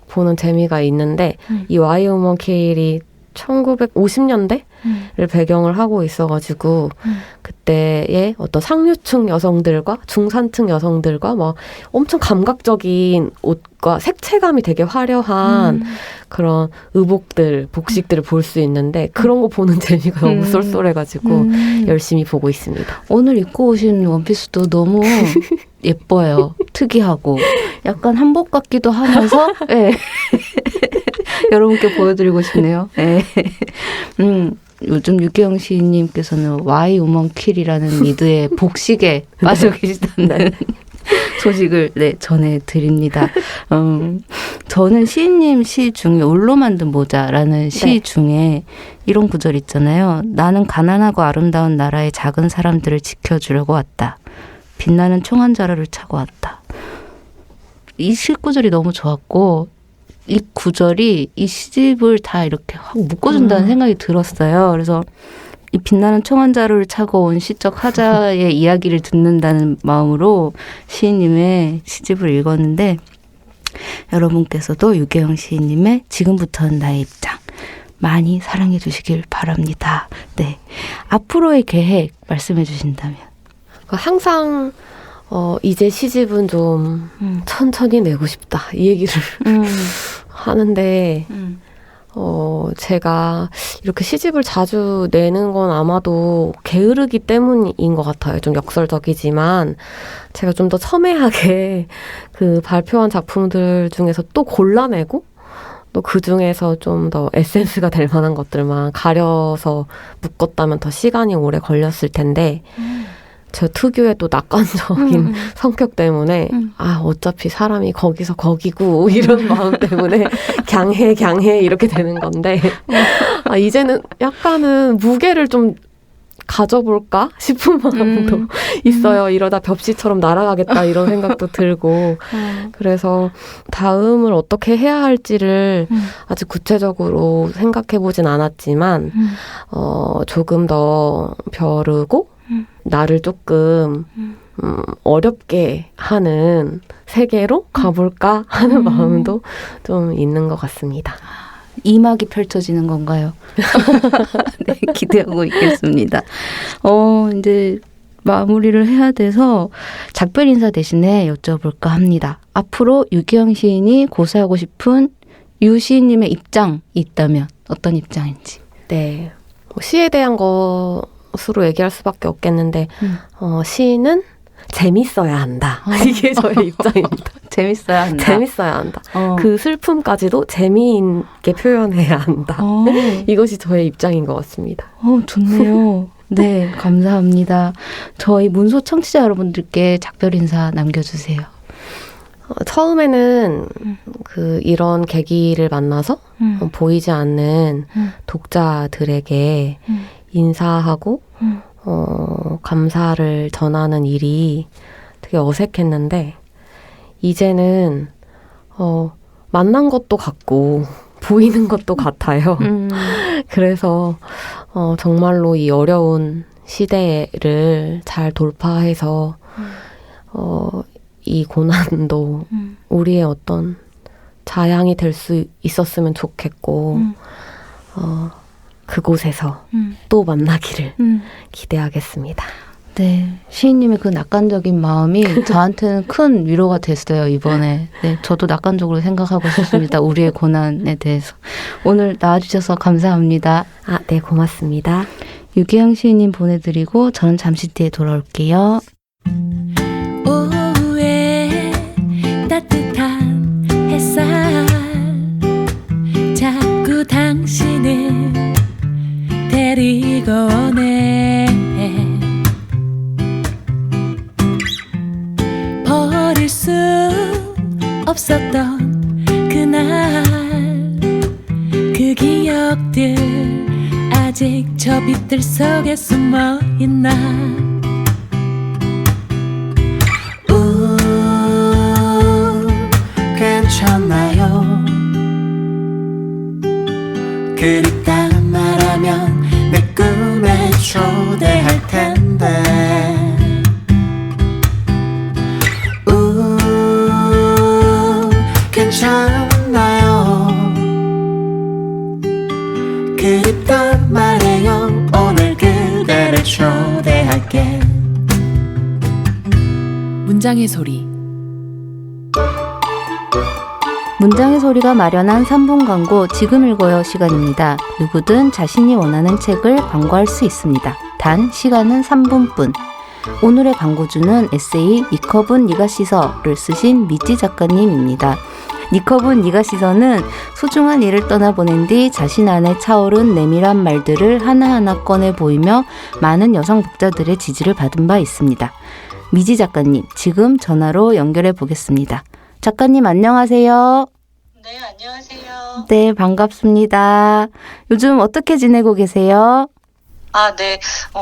Speaker 3: 보는 재미가 있는데 이 Why Women Kill이 1950년대를 배경을 하고 있어가지고 그때의 어떤 상류층 여성들과 중산층 여성들과 막 엄청 감각적인 옷과 색채감이 되게 화려한 그런 의복들, 복식들을 볼 수 있는데 그런 거 보는 재미가 너무 쏠쏠해가지고 열심히 보고 있습니다.
Speaker 1: 오늘 입고 오신 원피스도 너무 예뻐요. 특이하고 약간 한복 같기도 하면서 네. 여러분께 보여드리고 싶네요. 네. 요즘 유기영 시인님께서는 Why Women Kill이라는 미드의 복식에 빠져 계시다는 소식을 전해드립니다. 저는 시인님 시 중에 울로 만든 모자라는 시 중에 이런 구절 있잖아요. 나는 가난하고 아름다운 나라의 작은 사람들을 지켜주려고 왔다. 빛나는 총 한 자루를 차고 왔다. 이 시 구절이 너무 좋았고 이 구절이 이 시집을 다 이렇게 확 묶어준다는 생각이 들었어요. 그래서 이 빛나는 총 한 자루를 차고 온 시적 하자의 이야기를 듣는다는 마음으로 시인님의 시집을 읽었는데 여러분께서도 유계영 시인님의 지금부터는 나의 입장 많이 사랑해 주시길 바랍니다. 네, 앞으로의 계획 말씀해 주신다면.
Speaker 3: 항상 이제 시집은 좀 천천히 내고 싶다 이 얘기를 하는데 제가 이렇게 시집을 자주 내는 건 아마도 게으르기 때문인 것 같아요. 좀 역설적이지만 제가 좀 더 첨예하게 그 발표한 작품들 중에서 또 골라내고 또 그 중에서 좀 더 에센스가 될 만한 것들만 가려서 묶었다면 더 시간이 오래 걸렸을 텐데 저 특유의 또 낙관적인 성격 때문에 어차피 사람이 거기서 거기고 이런 마음 때문에 갱해 이렇게 되는 건데 이제는 약간은 무게를 좀 가져볼까 싶은 마음도 있어요. 이러다 벽시처럼 날아가겠다 이런 생각도 들고 그래서 다음을 어떻게 해야 할지를 아직 구체적으로 생각해보진 않았지만 조금 더 벼르고 나를 조금 어렵게 하는 세계로 가볼까 하는 마음도 좀 있는 것 같습니다.
Speaker 1: 이막이 펼쳐지는 건가요? 네, 기대하고 있겠습니다. 이제 마무리를 해야 돼서 작별 인사 대신에 여쭤볼까 합니다. 앞으로 유기영 시인이 고수하고 싶은 유 시인님의 입장이 있다면 어떤 입장인지.
Speaker 3: 네, 시에 대한 것으로 얘기할 수밖에 없겠는데 시는 재밌어야 한다. 이게 저의 입장입니다.
Speaker 1: 재밌어야 한다.
Speaker 3: 재밌어야 한다. 그 슬픔까지도 재미있게 표현해야 한다. 이것이 저의 입장인 것 같습니다.
Speaker 1: 좋네요. 네, 감사합니다. 저희 문소 청취자 여러분들께 작별 인사 남겨주세요.
Speaker 3: 처음에는 이런 계기를 만나서 보이지 않는 독자들에게 인사하고 감사를 전하는 일이 되게 어색했는데 이제는 만난 것도 같고 보이는 것도 같아요. 그래서 정말로 이 어려운 시대를 잘 돌파해서 이 고난도 우리의 어떤 자양이 될 수 있었으면 좋겠고 그곳에서 또 만나기를 기대하겠습니다.
Speaker 1: 네, 시인님의 그 낙관적인 마음이 저한테는 큰 위로가 됐어요, 이번에. 네, 저도 낙관적으로 생각하고 싶습니다. 우리의 고난에 대해서. 오늘 나와주셔서 감사합니다.
Speaker 3: 네, 고맙습니다.
Speaker 1: 유기영 시인님 보내드리고 저는 잠시 뒤에 돌아올게요.
Speaker 2: 오후에 따뜻한 햇살 자꾸 당신을 데리고 오네 버릴 수 없었던 그날 그 기억들 아직 저 빛들 속에 숨어있나
Speaker 4: 괜찮나요? 그립다 말하면 내 괜찮아요. 그립단 말해요. 오늘 그대를 초대할게.
Speaker 2: 문장의 소리.
Speaker 1: 문장의 소리가 마련한 3분 광고 지금 읽어요 시간입니다. 누구든 자신이 원하는 책을 광고할 수 있습니다. 단 시간은 3분뿐. 오늘의 광고주는 에세이 니컵은 니가 씻어를 쓰신 미지 작가님입니다. 니컵은 니가 씻어는 소중한 일을 떠나보낸 뒤 자신 안에 차오른 내밀한 말들을 하나하나 꺼내 보이며 많은 여성 독자들의 지지를 받은 바 있습니다. 미지 작가님, 지금 전화로 연결해 보겠습니다. 작가님 안녕하세요.
Speaker 5: 네, 안녕하세요.
Speaker 1: 네, 반갑습니다. 요즘 어떻게 지내고 계세요?
Speaker 5: 네.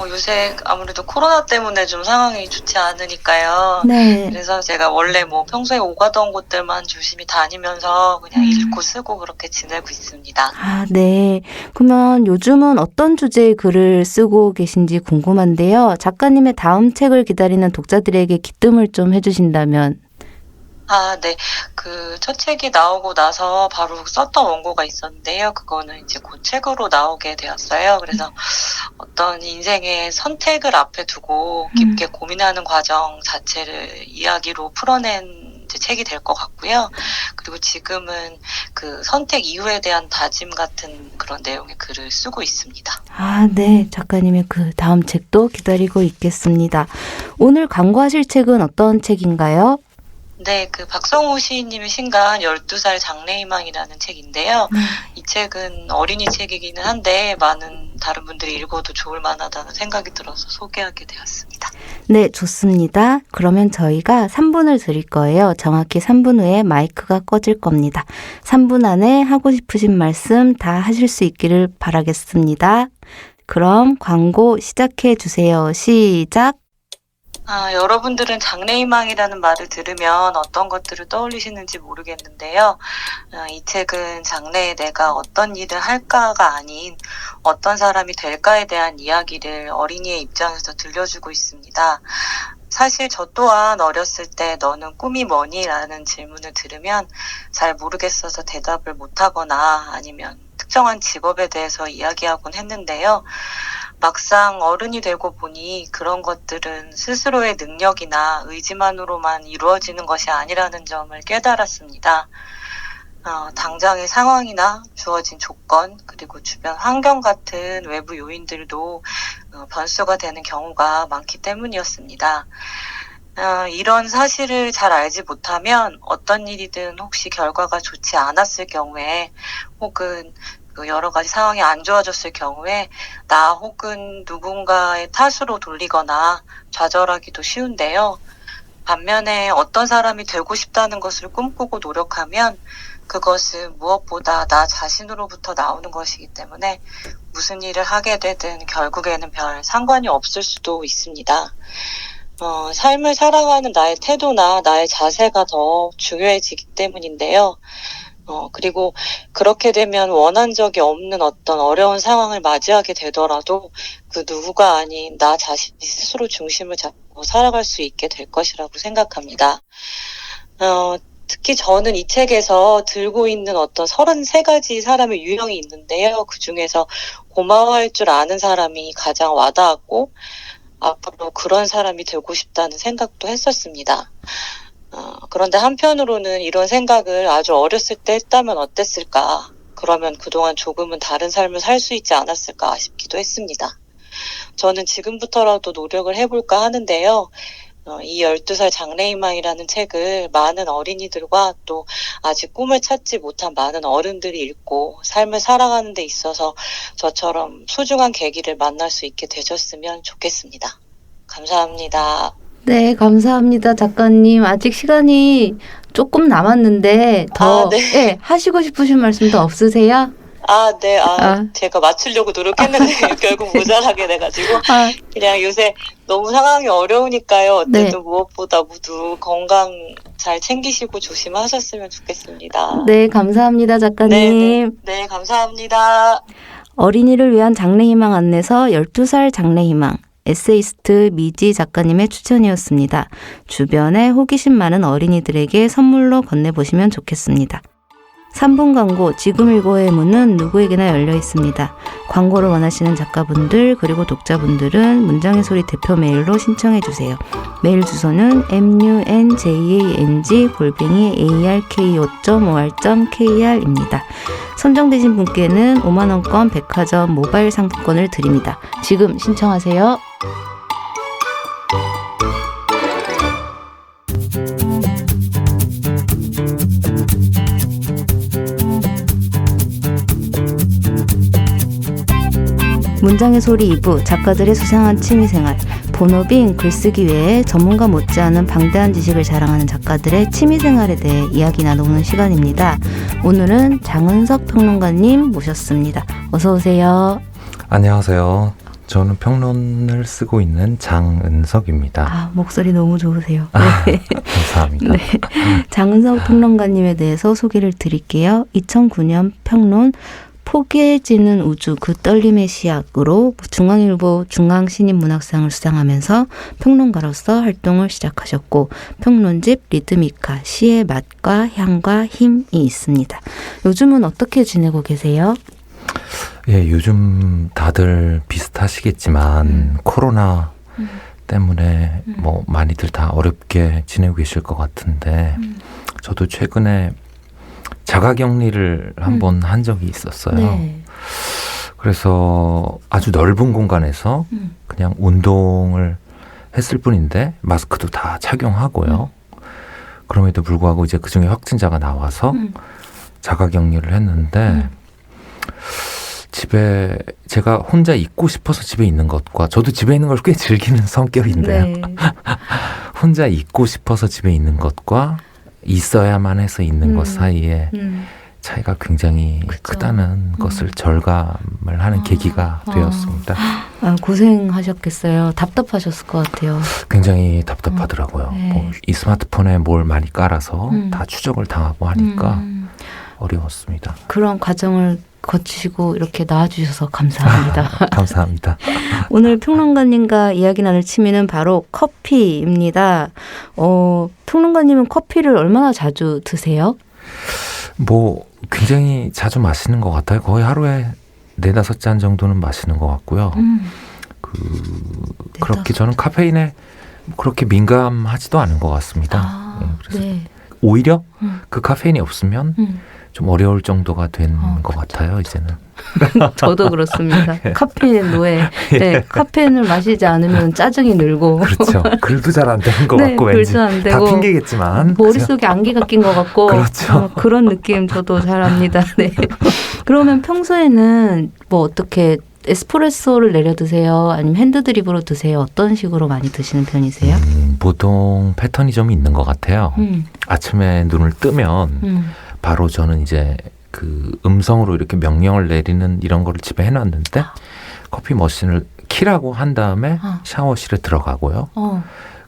Speaker 5: 요새 아무래도 코로나 때문에 좀 상황이 좋지 않으니까요.
Speaker 1: 네.
Speaker 5: 그래서 제가 원래 평소에 오가던 곳들만 조심히 다니면서 그냥 읽고 쓰고 그렇게 지내고 있습니다.
Speaker 1: 네. 그러면 요즘은 어떤 주제의 글을 쓰고 계신지 궁금한데요. 작가님의 다음 책을 기다리는 독자들에게 기뜸을 좀 해주신다면.
Speaker 5: 네. 그 첫 책이 나오고 나서 바로 썼던 원고가 있었는데요. 그거는 이제 곧 책으로 나오게 되었어요. 그래서 어떤 인생의 선택을 앞에 두고 깊게 고민하는 과정 자체를 이야기로 풀어낸 이제 책이 될 것 같고요. 그리고 지금은 그 선택 이후에 대한 다짐 같은 그런 내용의 글을 쓰고 있습니다.
Speaker 1: 네. 작가님의 그 다음 책도 기다리고 있겠습니다. 오늘 광고하실 책은 어떤 책인가요?
Speaker 5: 네, 그 박성우 시인님의 신간 12살 장래희망이라는 책인데요. 이 책은 어린이 책이기는 한데 많은 다른 분들이 읽어도 좋을 만하다는 생각이 들어서 소개하게 되었습니다.
Speaker 1: 네, 좋습니다. 그러면 저희가 3분을 드릴 거예요. 정확히 3분 후에 마이크가 꺼질 겁니다. 3분 안에 하고 싶으신 말씀 다 하실 수 있기를 바라겠습니다. 그럼 광고 시작해 주세요. 시작!
Speaker 5: 여러분들은 장래희망이라는 말을 들으면 어떤 것들을 떠올리시는지 모르겠는데요. 이 책은 장래에 내가 어떤 일을 할까가 아닌 어떤 사람이 될까에 대한 이야기를 어린이의 입장에서 들려주고 있습니다. 사실 저 또한 어렸을 때 너는 꿈이 뭐니? 라는 질문을 들으면 잘 모르겠어서 대답을 못하거나 아니면 특정한 직업에 대해서 이야기하곤 했는데요. 막상 어른이 되고 보니 그런 것들은 스스로의 능력이나 의지만으로만 이루어지는 것이 아니라는 점을 깨달았습니다. 당장의 상황이나 주어진 조건, 그리고 주변 환경 같은 외부 요인들도 변수가 되는 경우가 많기 때문이었습니다. 이런 사실을 잘 알지 못하면 어떤 일이든 혹시 결과가 좋지 않았을 경우에 혹은 여러 가지 상황이 안 좋아졌을 경우에 나 혹은 누군가의 탓으로 돌리거나 좌절하기도 쉬운데요. 반면에 어떤 사람이 되고 싶다는 것을 꿈꾸고 노력하면 그것은 무엇보다 나 자신으로부터 나오는 것이기 때문에 무슨 일을 하게 되든 결국에는 별 상관이 없을 수도 있습니다. 삶을 살아가는 나의 태도나 나의 자세가 더 중요해지기 때문인데요. 그리고 그렇게 되면 원한 적이 없는 어떤 어려운 상황을 맞이하게 되더라도 그 누구가 아닌 나 자신이 스스로 중심을 잡고 살아갈 수 있게 될 것이라고 생각합니다. 특히 저는 이 책에서 들고 있는 어떤 33가지 사람의 유형이 있는데요. 그 중에서 고마워할 줄 아는 사람이 가장 와닿았고 앞으로 그런 사람이 되고 싶다는 생각도 했었습니다. 그런데 한편으로는 이런 생각을 아주 어렸을 때 했다면 어땠을까? 그러면 그동안 조금은 다른 삶을 살 수 있지 않았을까 싶기도 했습니다. 저는 지금부터라도 노력을 해볼까 하는데요. 이 12살 장래희망이라는 책을 많은 어린이들과 또 아직 꿈을 찾지 못한 많은 어른들이 읽고 삶을 살아가는 데 있어서 저처럼 소중한 계기를 만날 수 있게 되셨으면 좋겠습니다. 감사합니다.
Speaker 1: 네, 감사합니다, 작가님. 아직 시간이 조금 남았는데 더
Speaker 5: 네.
Speaker 1: 하시고 싶으신 말씀 더 없으세요?
Speaker 5: 네. 제가 맞추려고 노력했는데 결국 모자라게 돼가지고 그냥 요새 너무 상황이 어려우니까요. 어쨌든 무엇보다 모두 건강 잘 챙기시고 조심하셨으면 좋겠습니다.
Speaker 1: 네, 감사합니다, 작가님.
Speaker 5: 네, 감사합니다.
Speaker 1: 어린이를 위한 장래희망 안내서 12살 장래희망. 에세이스트 미지 작가님의 추천이었습니다. 주변에 호기심 많은 어린이들에게 선물로 건네보시면 좋겠습니다. 3분 광고 지금 읽어의 문은 누구에게나 열려 있습니다. 광고를 원하시는 작가분들 그리고 독자분들은 문장의 소리 대표 메일로 신청해 주세요. 메일 주소는 munjang@arko.or.kr입니다. 선정되신 분께는 5만원권 백화점 모바일 상품권을 드립니다. 지금 신청하세요. 문장의 소리 2부 작가들의 수상한 취미생활 본업인 글쓰기 외에 전문가 못지않은 방대한 지식을 자랑하는 작가들의 취미생활에 대해 이야기 나누는 시간입니다. 오늘은 장은석 평론가님 모셨습니다. 어서 오세요.
Speaker 6: 안녕하세요. 저는 평론을 쓰고 있는 장은석입니다.
Speaker 1: 목소리 너무 좋으세요. 네.
Speaker 6: 감사합니다.
Speaker 1: 네. 장은석 평론가님에 대해서 소개를 드릴게요. 2009년 평론 포개지는 우주 그 떨림의 시작으로 중앙일보 중앙신인문학상을 수상하면서 평론가로서 활동을 시작하셨고 평론집 리드미카 시의 맛과 향과 힘이 있습니다. 요즘은 어떻게 지내고 계세요?
Speaker 6: 예, 요즘 다들 비슷하시겠지만 코로나 때문에 뭐 많이들 다 어렵게 지내고 계실 것 같은데 저도 최근에 자가격리를 한번 한 적이 있었어요.
Speaker 1: 네.
Speaker 6: 그래서 아주 넓은 공간에서 그냥 운동을 했을 뿐인데 마스크도 다 착용하고요. 그럼에도 불구하고 이제 그중에 확진자가 나와서 자가격리를 했는데 집에 제가 혼자 있고 싶어서 집에 있는 것과 저도 집에 있는 걸 꽤 즐기는 성격인데요.
Speaker 1: 네.
Speaker 6: 혼자 있고 싶어서 집에 있는 것과 있어야만 해서 있는 것 사이에 차이가 굉장히
Speaker 1: 그쵸.
Speaker 6: 크다는 것을 절감을 하는 계기가 되었습니다.
Speaker 1: 고생하셨겠어요. 답답하셨을 것 같아요.
Speaker 6: 굉장히 답답하더라고요.
Speaker 1: 네.
Speaker 6: 뭐 이 스마트폰에 뭘 많이 깔아서 다 추적을 당하고 하니까 어려웠습니다.
Speaker 1: 그런 과정을 거치시고 이렇게 나와주셔서 감사합니다.
Speaker 6: 감사합니다.
Speaker 1: 오늘 평론가님과 이야기 나눌 취미는 바로 커피입니다. 평론가님은 커피를 얼마나 자주 드세요?
Speaker 6: 뭐 굉장히 자주 마시는 것 같아요. 거의 하루에 4-5잔 정도는 마시는 것 같고요. 그렇게 저는 카페인에 그렇게 민감하지도 않은 것 같습니다. 그래서
Speaker 1: 네.
Speaker 6: 오히려 그 카페인이 없으면 좀 어려울 정도가 된 것 같아요, 이제는.
Speaker 1: 저도 그렇습니다. 카페인 노예. 네, 카페인을 마시지 않으면 짜증이 늘고.
Speaker 6: 그렇죠. 글도 잘 안 되는 것
Speaker 1: 네,
Speaker 6: 같고 왠지
Speaker 1: 글도 안
Speaker 6: 다
Speaker 1: 되고.
Speaker 6: 핑계겠지만
Speaker 1: 머릿속에 안개가 낀 것 같고.
Speaker 6: 그렇죠.
Speaker 1: 그런 느낌 저도 잘 압니다. 네. 그러면 평소에는 뭐 어떻게 에스프레소를 내려 드세요? 아니면 핸드드립으로 드세요? 어떤 식으로 많이 드시는 편이세요?
Speaker 6: 보통 패턴이 좀 있는 것 같아요. 아침에 눈을 뜨면 바로 저는 이제 그 음성으로 이렇게 명령을 내리는 이런 거를 집에 해놨는데 커피 머신을 키라고 한 다음에 샤워실에 들어가고요.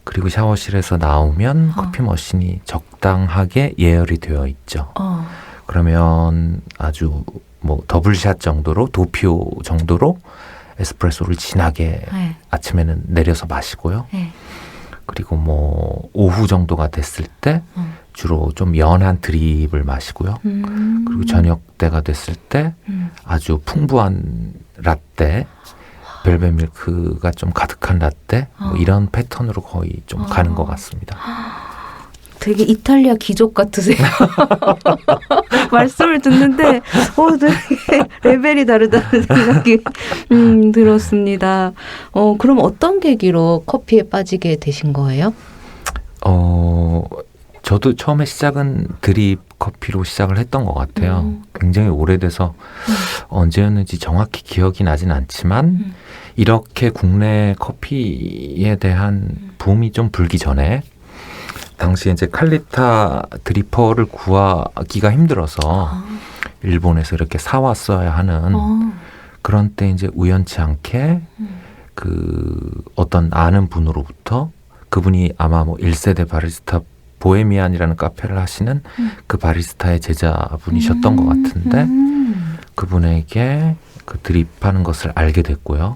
Speaker 6: 그리고 샤워실에서 나오면 커피 머신이 적당하게 예열이 되어 있죠. 그러면 아주 뭐 더블샷 정도로 도피오 정도로 에스프레소를 진하게
Speaker 1: 네.
Speaker 6: 아침에는 내려서 마시고요.
Speaker 1: 네.
Speaker 6: 그리고 뭐 오후 정도가 됐을 때 주로 좀 연한 드립을 마시고요. 그리고 저녁 때가 됐을 때 아주 풍부한 라떼, 벨벳 밀크가 좀 가득한 라떼 뭐 이런 패턴으로 거의 좀 가는 것 같습니다.
Speaker 1: 되게 이탈리아 귀족 같으세요. 말씀을 듣는데 되게 레벨이 다르다는 생각이 들었습니다. 그럼 어떤 계기로 커피에 빠지게 되신 거예요?
Speaker 6: 저도 처음에 시작은 드립 커피로 시작을 했던 것 같아요. 굉장히 오래돼서 언제였는지 정확히 기억이 나진 않지만 이렇게 국내 커피에 대한 붐이 좀 불기 전에 당시에 이제 칼리타 드리퍼를 구하기가 힘들어서 일본에서 이렇게 사왔어야 하는 그런 때 이제 우연치 않게 그 어떤 아는 분으로부터 그분이 아마 뭐 1세대 바리스타 보헤미안이라는 카페를 하시는 그 바리스타의 제자분이셨던 것 같은데 그분에게 그 드립하는 것을 알게 됐고요.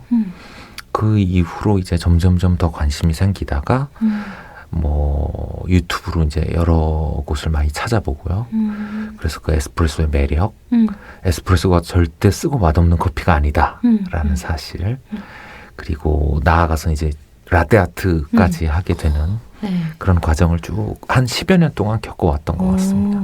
Speaker 6: 그 이후로 이제 점점점 더 관심이 생기다가 뭐 유튜브로 이제 여러 곳을 많이 찾아보고요. 그래서 그 에스프레소의 매력, 에스프레소가 절대 쓰고 맛없는 커피가 아니다라는 사실, 그리고 나아가서 이제 라떼아트까지 하게 되는
Speaker 1: 네.
Speaker 6: 그런 과정을 쭉 한 10여 년 동안 겪어왔던 것 같습니다.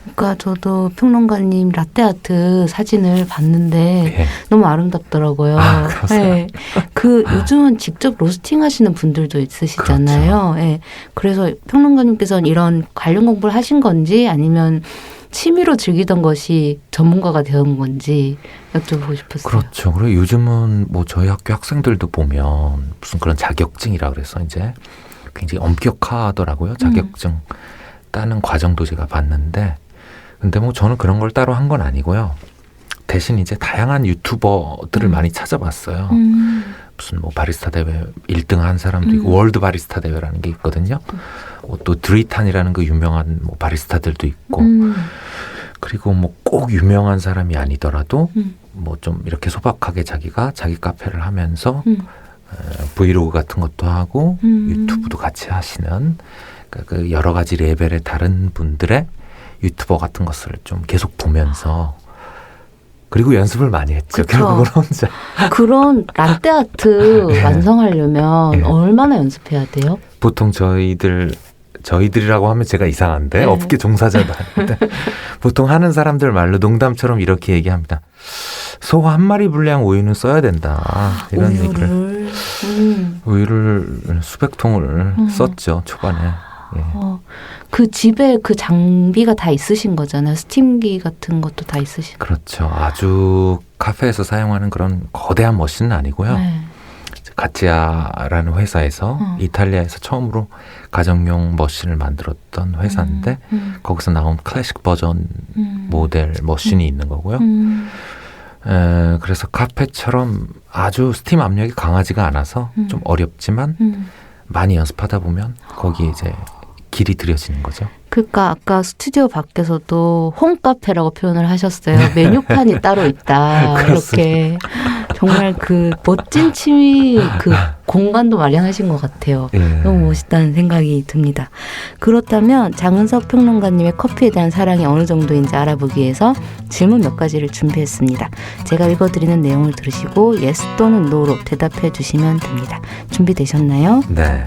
Speaker 1: 그러니까 저도 평론가님 라떼아트 사진을 봤는데
Speaker 6: 예.
Speaker 1: 너무 아름답더라고요.
Speaker 6: 아, 감사합니다.
Speaker 1: 그 요즘은 직접 로스팅 하시는 분들도 있으시잖아요.
Speaker 6: 그렇죠.
Speaker 1: 예. 그래서 평론가님께서는 이런 관련 공부를 하신 건지 아니면 취미로 즐기던 것이 전문가가 되는 건지 여쭤보고 싶었어요.
Speaker 6: 그렇죠. 그리고 요즘은 뭐 저희 학교 학생들도 보면 무슨 그런 자격증이라 그래서 이제 굉장히 엄격하더라고요. 자격증 따는 과정도 제가 봤는데, 근데 뭐 저는 그런 걸 따로 한 건 아니고요. 대신 이제 다양한 유튜버들을 많이 찾아봤어요. 무슨 뭐 바리스타 대회 1등 한 사람도 있고 월드 바리스타 대회라는 게 있거든요. 또 드리탄이라는 그 유명한 뭐 바리스타들도 있고, 그리고 뭐 꼭 유명한 사람이 아니더라도 뭐 좀 이렇게 소박하게 자기가 자기 카페를 하면서 브이로그 같은 것도 하고 유튜브도 같이 하시는 그 여러 가지 레벨의 다른 분들의 유튜버 같은 것을 좀 계속 보면서, 그리고 연습을 많이 했죠.
Speaker 1: 그쵸.
Speaker 6: 결국은 혼자.
Speaker 1: 그런 라떼아트
Speaker 6: 예.
Speaker 1: 완성하려면
Speaker 6: 예.
Speaker 1: 얼마나 연습해야 돼요?
Speaker 6: 보통 저희들이라고 하면 제가 이상한데
Speaker 1: 네.
Speaker 6: 업계 종사자도 아닌데 보통 하는 사람들 말로 농담처럼 이렇게 얘기합니다. 소 한 마리 분량 우유는 써야 된다. 이런 얘기를. 우유를 수백 통을 썼죠, 초반에. 예.
Speaker 1: 그 집에 그 장비가 다 있으신 거잖아요. 스팀기 같은 것도 다 있으신.
Speaker 6: 그렇죠. 아주 카페에서 사용하는 그런 거대한 머신은 아니고요.
Speaker 1: 네.
Speaker 6: 가치아라는 회사에서 이탈리아에서 처음으로 가정용 머신을 만들었던 회사인데 거기서 나온 클래식 버전 모델 머신이 있는 거고요. 그래서 카페처럼 아주 스팀 압력이 강하지가 않아서 좀 어렵지만 많이 연습하다 보면 거기에 이제 길이 들여지는 거죠.
Speaker 1: 그러니까 아까 스튜디오 밖에서도 홈카페라고 표현을 하셨어요. 메뉴판이 따로 있다. 이렇게 정말 그 멋진 취미 그 공간도 마련하신 것 같아요.
Speaker 6: 예.
Speaker 1: 너무 멋있다는 생각이 듭니다. 그렇다면 장은석 평론가님의 커피에 대한 사랑이 어느 정도인지 알아보기 위해서 질문 몇 가지를 준비했습니다. 제가 읽어드리는 내용을 들으시고 yes 또는 no로 대답해 주시면 됩니다. 준비되셨나요?
Speaker 6: 네.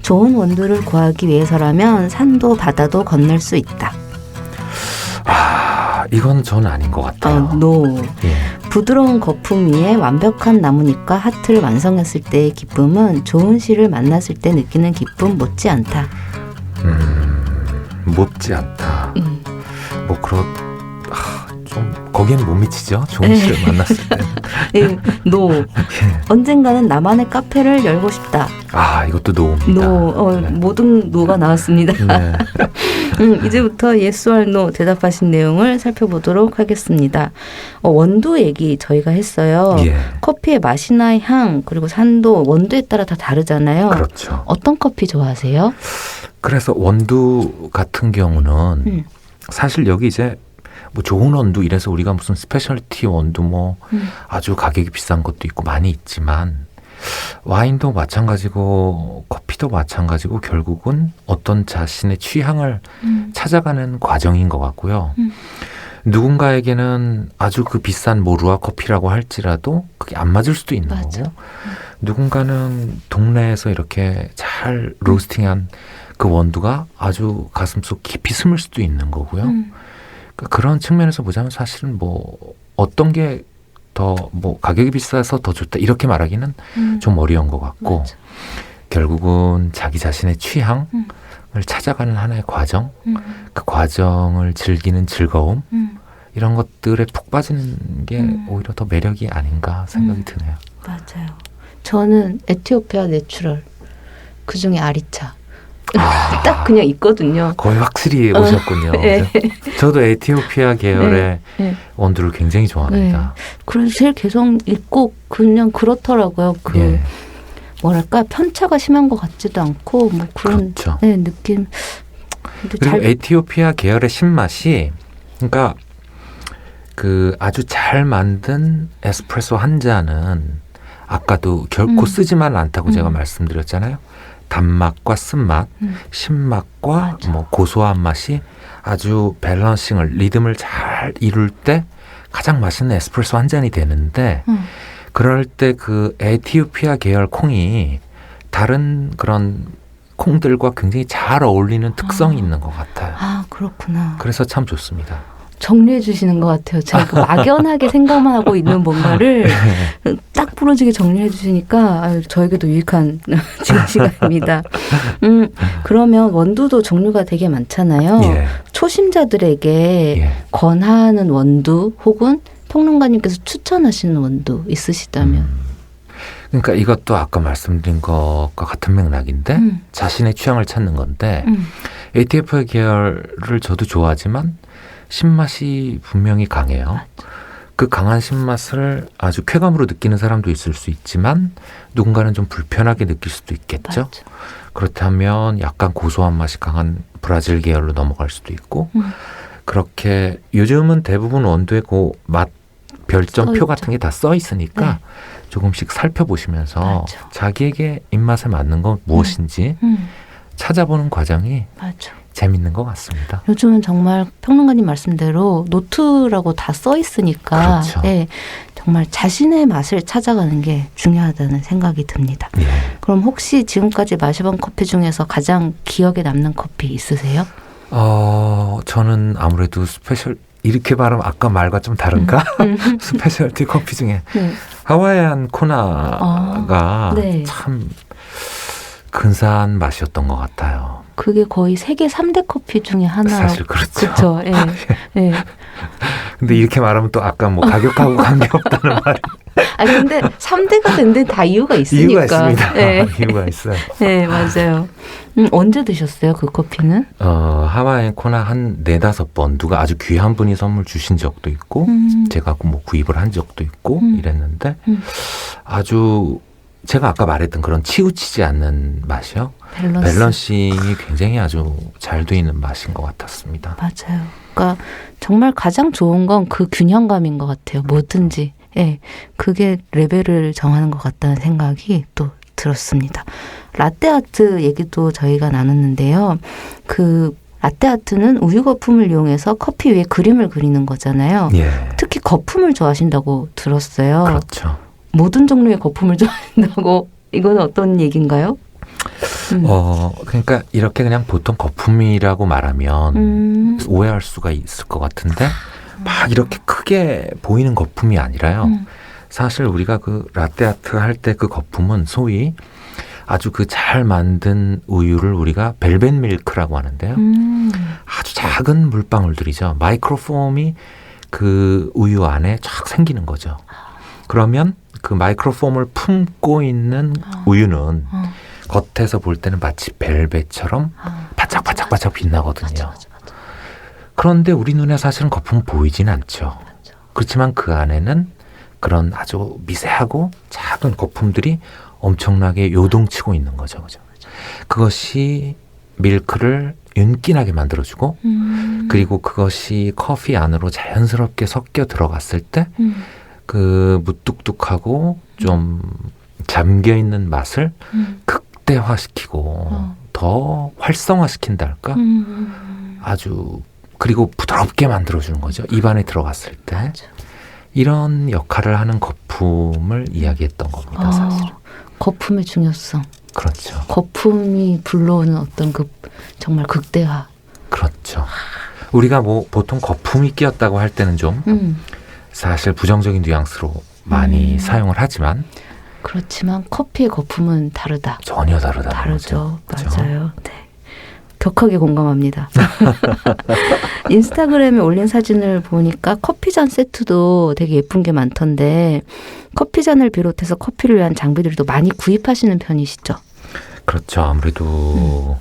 Speaker 1: 좋은 원두를 구하기 위해서라면 산도 바다도 건널 수 있다.
Speaker 6: 이건 전 아닌 것 같아요.
Speaker 1: no.
Speaker 6: 예.
Speaker 1: 부드러운 거품 위에 완벽한 나무잎과 하트를 완성했을 때의 기쁨은 좋은 시를 만났을 때 느끼는 기쁨 못지않다.
Speaker 6: 못지 않다. 뭐 좀 거기는 못 미치죠. 좋은 시를 만났을 때.
Speaker 1: 예, no.
Speaker 6: 예.
Speaker 1: 언젠가는 나만의 카페를 열고 싶다.
Speaker 6: 이것도 노입니다.
Speaker 1: no.
Speaker 6: 네.
Speaker 1: 모든 no가 나왔습니다.
Speaker 6: 네.
Speaker 1: 이제부터 yes or no 대답하신 내용을 살펴보도록 하겠습니다. 원두 얘기 저희가 했어요.
Speaker 6: 예.
Speaker 1: 커피의 맛이나 향 그리고 산도 원두에 따라 다 다르잖아요.
Speaker 6: 그렇죠.
Speaker 1: 어떤 커피 좋아하세요?
Speaker 6: 그래서 원두 같은 경우는 사실 여기 이제 뭐 좋은 원두 이래서 우리가 무슨 스페셜티 원두 뭐 아주 가격이 비싼 것도 있고 많이 있지만 와인도 마찬가지고 커피도 마찬가지고 결국은 어떤 자신의 취향을 찾아가는 과정인 것 같고요. 누군가에게는 아주 그 비싼 모루아 커피라고 할지라도 그게 안 맞을 수도 있는
Speaker 1: 맞아.
Speaker 6: 거고, 누군가는 동네에서 이렇게 잘 로스팅한 그 원두가 아주 가슴속 깊이 스물 수도 있는 거고요. 그러니까 그런 측면에서 보자면 사실은 뭐 어떤 게 더 뭐 가격이 비싸서 더 좋다 이렇게 말하기는 좀 어려운 것 같고,
Speaker 1: 맞아.
Speaker 6: 결국은 자기 자신의 취향을 찾아가는 하나의 과정, 그 과정을 즐기는 즐거움, 이런 것들에 푹 빠지는 게 오히려 더 매력이 아닌가 생각이 드네요.
Speaker 1: 맞아요. 저는 에티오피아 내추럴 그중에 아리차 딱 그냥 있거든요.
Speaker 6: 거의 확실히 오셨군요.
Speaker 1: 네.
Speaker 6: 저도 에티오피아 계열의
Speaker 1: 네.
Speaker 6: 원두를 굉장히 좋아합니다.
Speaker 1: 그래서 제일 개성 있고 그냥 그렇더라고요.
Speaker 6: 예.
Speaker 1: 뭐랄까 편차가 심한 것 같지도 않고 뭐 그런
Speaker 6: 그렇죠.
Speaker 1: 네, 느낌. 근데
Speaker 6: 그리고 에티오피아 계열의 신맛이, 그러니까 그 아주 잘 만든 에스프레소 한 잔은 아까도 결코 쓰지만 않다고 제가
Speaker 1: 음.
Speaker 6: 말씀드렸잖아요. 단맛과 쓴맛, 신맛과
Speaker 1: 맞아.
Speaker 6: 뭐 고소한 맛이 아주 밸런싱을 리듬을 잘 이룰 때 가장 맛있는 에스프레소 한 잔이 되는데 그럴 때 그 에티오피아 계열 콩이 다른 그런 콩들과 굉장히 잘 어울리는 특성이 있는 것 같아요.
Speaker 1: 아, 그렇구나.
Speaker 6: 그래서 참 좋습니다.
Speaker 1: 정리해 주시는 것 같아요. 제가 그 막연하게 생각만 하고 있는 뭔가를 딱 부러지게 정리해 주시니까 아유, 저에게도 유익한 지금 시간입니다. 그러면 원두도 종류가 되게 많잖아요.
Speaker 6: 예.
Speaker 1: 초심자들에게
Speaker 6: 예.
Speaker 1: 권하는 원두 혹은 평론가님께서 추천하시는 원두 있으시다면.
Speaker 6: 그러니까 이것도 아까 말씀드린 것과 같은 맥락인데 자신의 취향을 찾는 건데 ATF 계열을 저도 좋아하지만 신맛이 분명히 강해요. 그 강한 신맛을 아주 쾌감으로 느끼는 사람도 있을 수 있지만 누군가는 좀 불편하게 느낄 수도 있겠죠.
Speaker 1: 맞아.
Speaker 6: 그렇다면 약간 고소한 맛이 강한 브라질 계열로 넘어갈 수도 있고 그렇게 요즘은 대부분 원두에 그 맛 별점표
Speaker 1: 써있죠.
Speaker 6: 같은 게 다 써 있으니까
Speaker 1: 네.
Speaker 6: 조금씩 살펴보시면서
Speaker 1: 맞아.
Speaker 6: 자기에게 입맛에 맞는 건 무엇인지 찾아보는 과정이
Speaker 1: 맞아.
Speaker 6: 재밌는 것 같습니다.
Speaker 1: 요즘은 정말 평론가님 말씀대로 노트라고 다 써 있으니까
Speaker 6: 그렇죠.
Speaker 1: 예, 정말 자신의 맛을 찾아가는 게 중요하다는 생각이 듭니다.
Speaker 6: 예.
Speaker 1: 그럼 혹시 지금까지 마셔본 커피 중에서 가장 기억에 남는 커피 있으세요?
Speaker 6: 저는 아무래도 스페셜 이렇게 말하면 아까 말과 좀 다른가? 스페셜티 커피 중에
Speaker 1: 네.
Speaker 6: 하와이안 코나가
Speaker 1: 네.
Speaker 6: 참 근사한 맛이었던 것 같아요.
Speaker 1: 그게 거의 세계 3대 커피 중에 하나.
Speaker 6: 사실 그렇죠.
Speaker 1: 그렇죠. 예. 예.
Speaker 6: 근데 이렇게 말하면 또 아까 뭐 가격하고 관계없다는 말
Speaker 1: 아 근데 3대가 된 데는 다 이유가 있으니까.
Speaker 6: 이유가 있습니다.
Speaker 1: 예.
Speaker 6: 이유가 있어요.
Speaker 1: 네, 맞아요. 언제 드셨어요, 그 커피는?
Speaker 6: 하와이안 코나 한 4-5번 누가 아주 귀한 분이 선물 주신 적도 있고 제가 뭐 구입을 한 적도 있고 이랬는데 아주 제가 아까 말했던 그런 치우치지 않는 맛이요. 밸런싱이 굉장히 아주 잘 돼 있는 맛인 것 같았습니다.
Speaker 1: 맞아요. 그러니까 정말 가장 좋은 건 그 균형감인 것 같아요. 뭐든지. 예, 그게 레벨을 정하는 것 같다는 생각이 또 들었습니다. 라떼 아트 얘기도 저희가 나눴는데요. 그 라떼 아트는 우유 거품을 이용해서 커피 위에 그림을 그리는 거잖아요.
Speaker 6: 예.
Speaker 1: 특히 거품을 좋아하신다고 들었어요.
Speaker 6: 그렇죠.
Speaker 1: 모든 종류의 거품을 좋아하신다고. 이건 어떤 얘기인가요?
Speaker 6: 그러니까 이렇게 그냥 보통 거품이라고 말하면 오해할 수가 있을 것 같은데 막 이렇게 크게 보이는 거품이 아니라요. 사실 우리가 그 라떼 아트 할 때 그 거품은 소위 아주 그 잘 만든 우유를 우리가 벨벳 밀크라고 하는데요. 아주 작은 물방울들이죠. 마이크로폼이 그 우유 안에 쫙 생기는 거죠. 그러면 그 마이크로폼을 품고 있는 우유는 겉에서 볼 때는 마치 벨벳처럼 바짝바짝바짝 빛나거든요. 그런데 우리 눈에 사실은 거품은 보이진 않죠. 그렇지만 그 안에는 그런 아주 미세하고 작은 거품들이 엄청나게 요동치고 있는 거죠. 그죠? 그것이 밀크를 윤기나게 만들어주고 그리고 그것이 커피 안으로 자연스럽게 섞여 들어갔을 때 그 무뚝뚝하고 좀 잠겨있는 맛을 극대화시키고 더 활성화시킨달까? 아주 그리고 부드럽게 만들어주는 거죠. 입안에 들어갔을 때.
Speaker 1: 맞아.
Speaker 6: 이런 역할을 하는 거품을 이야기했던 겁니다. 사실.
Speaker 1: 거품의 중요성.
Speaker 6: 그렇죠.
Speaker 1: 거품이 불러오는 어떤 그 정말 극대화.
Speaker 6: 그렇죠. 우리가 뭐 보통 거품이 끼었다고 할 때는 좀 사실 부정적인 뉘앙스로 많이 사용을 하지만
Speaker 1: 그렇지만 커피의 거품은 다르다.
Speaker 6: 전혀 다르다는
Speaker 1: 다르죠.
Speaker 6: 거죠. 그렇죠?
Speaker 1: 맞아요. 네. 격하게 공감합니다. 인스타그램에 올린 사진을 보니까 커피잔 세트도 되게 예쁜 게 많던데 커피잔을 비롯해서 커피를 위한 장비들도 많이 구입하시는 편이시죠?
Speaker 6: 그렇죠. 아무래도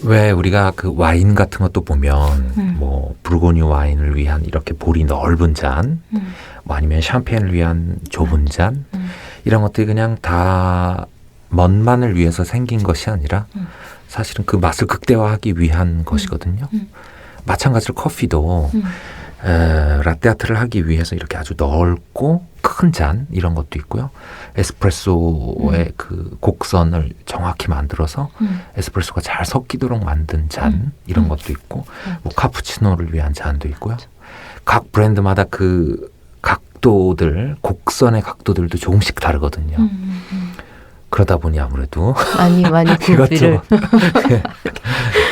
Speaker 6: 왜 우리가 그 와인 같은 것도 보면 뭐 부르고뉴 와인을 위한 이렇게 볼이 넓은 잔, 뭐 아니면 샴페인을 위한 좁은 잔 이런 것들이 그냥 다 멋만을 위해서 생긴 것이 아니라 사실은 그 맛을 극대화하기 위한 것이거든요. 마찬가지로 커피도 라떼아트를 하기 위해서 이렇게 아주 넓고 큰 잔 이런 것도 있고요. 에스프레소의 그 곡선을 정확히 만들어서 에스프레소가 잘 섞이도록 만든 잔 이런 것도 있고 뭐 카푸치노를 위한 잔도 있고요. 각 브랜드마다 그 각도들 곡선의 각도들도 조금씩 다르거든요. 그러다 보니 아무래도
Speaker 1: 많이 구비를.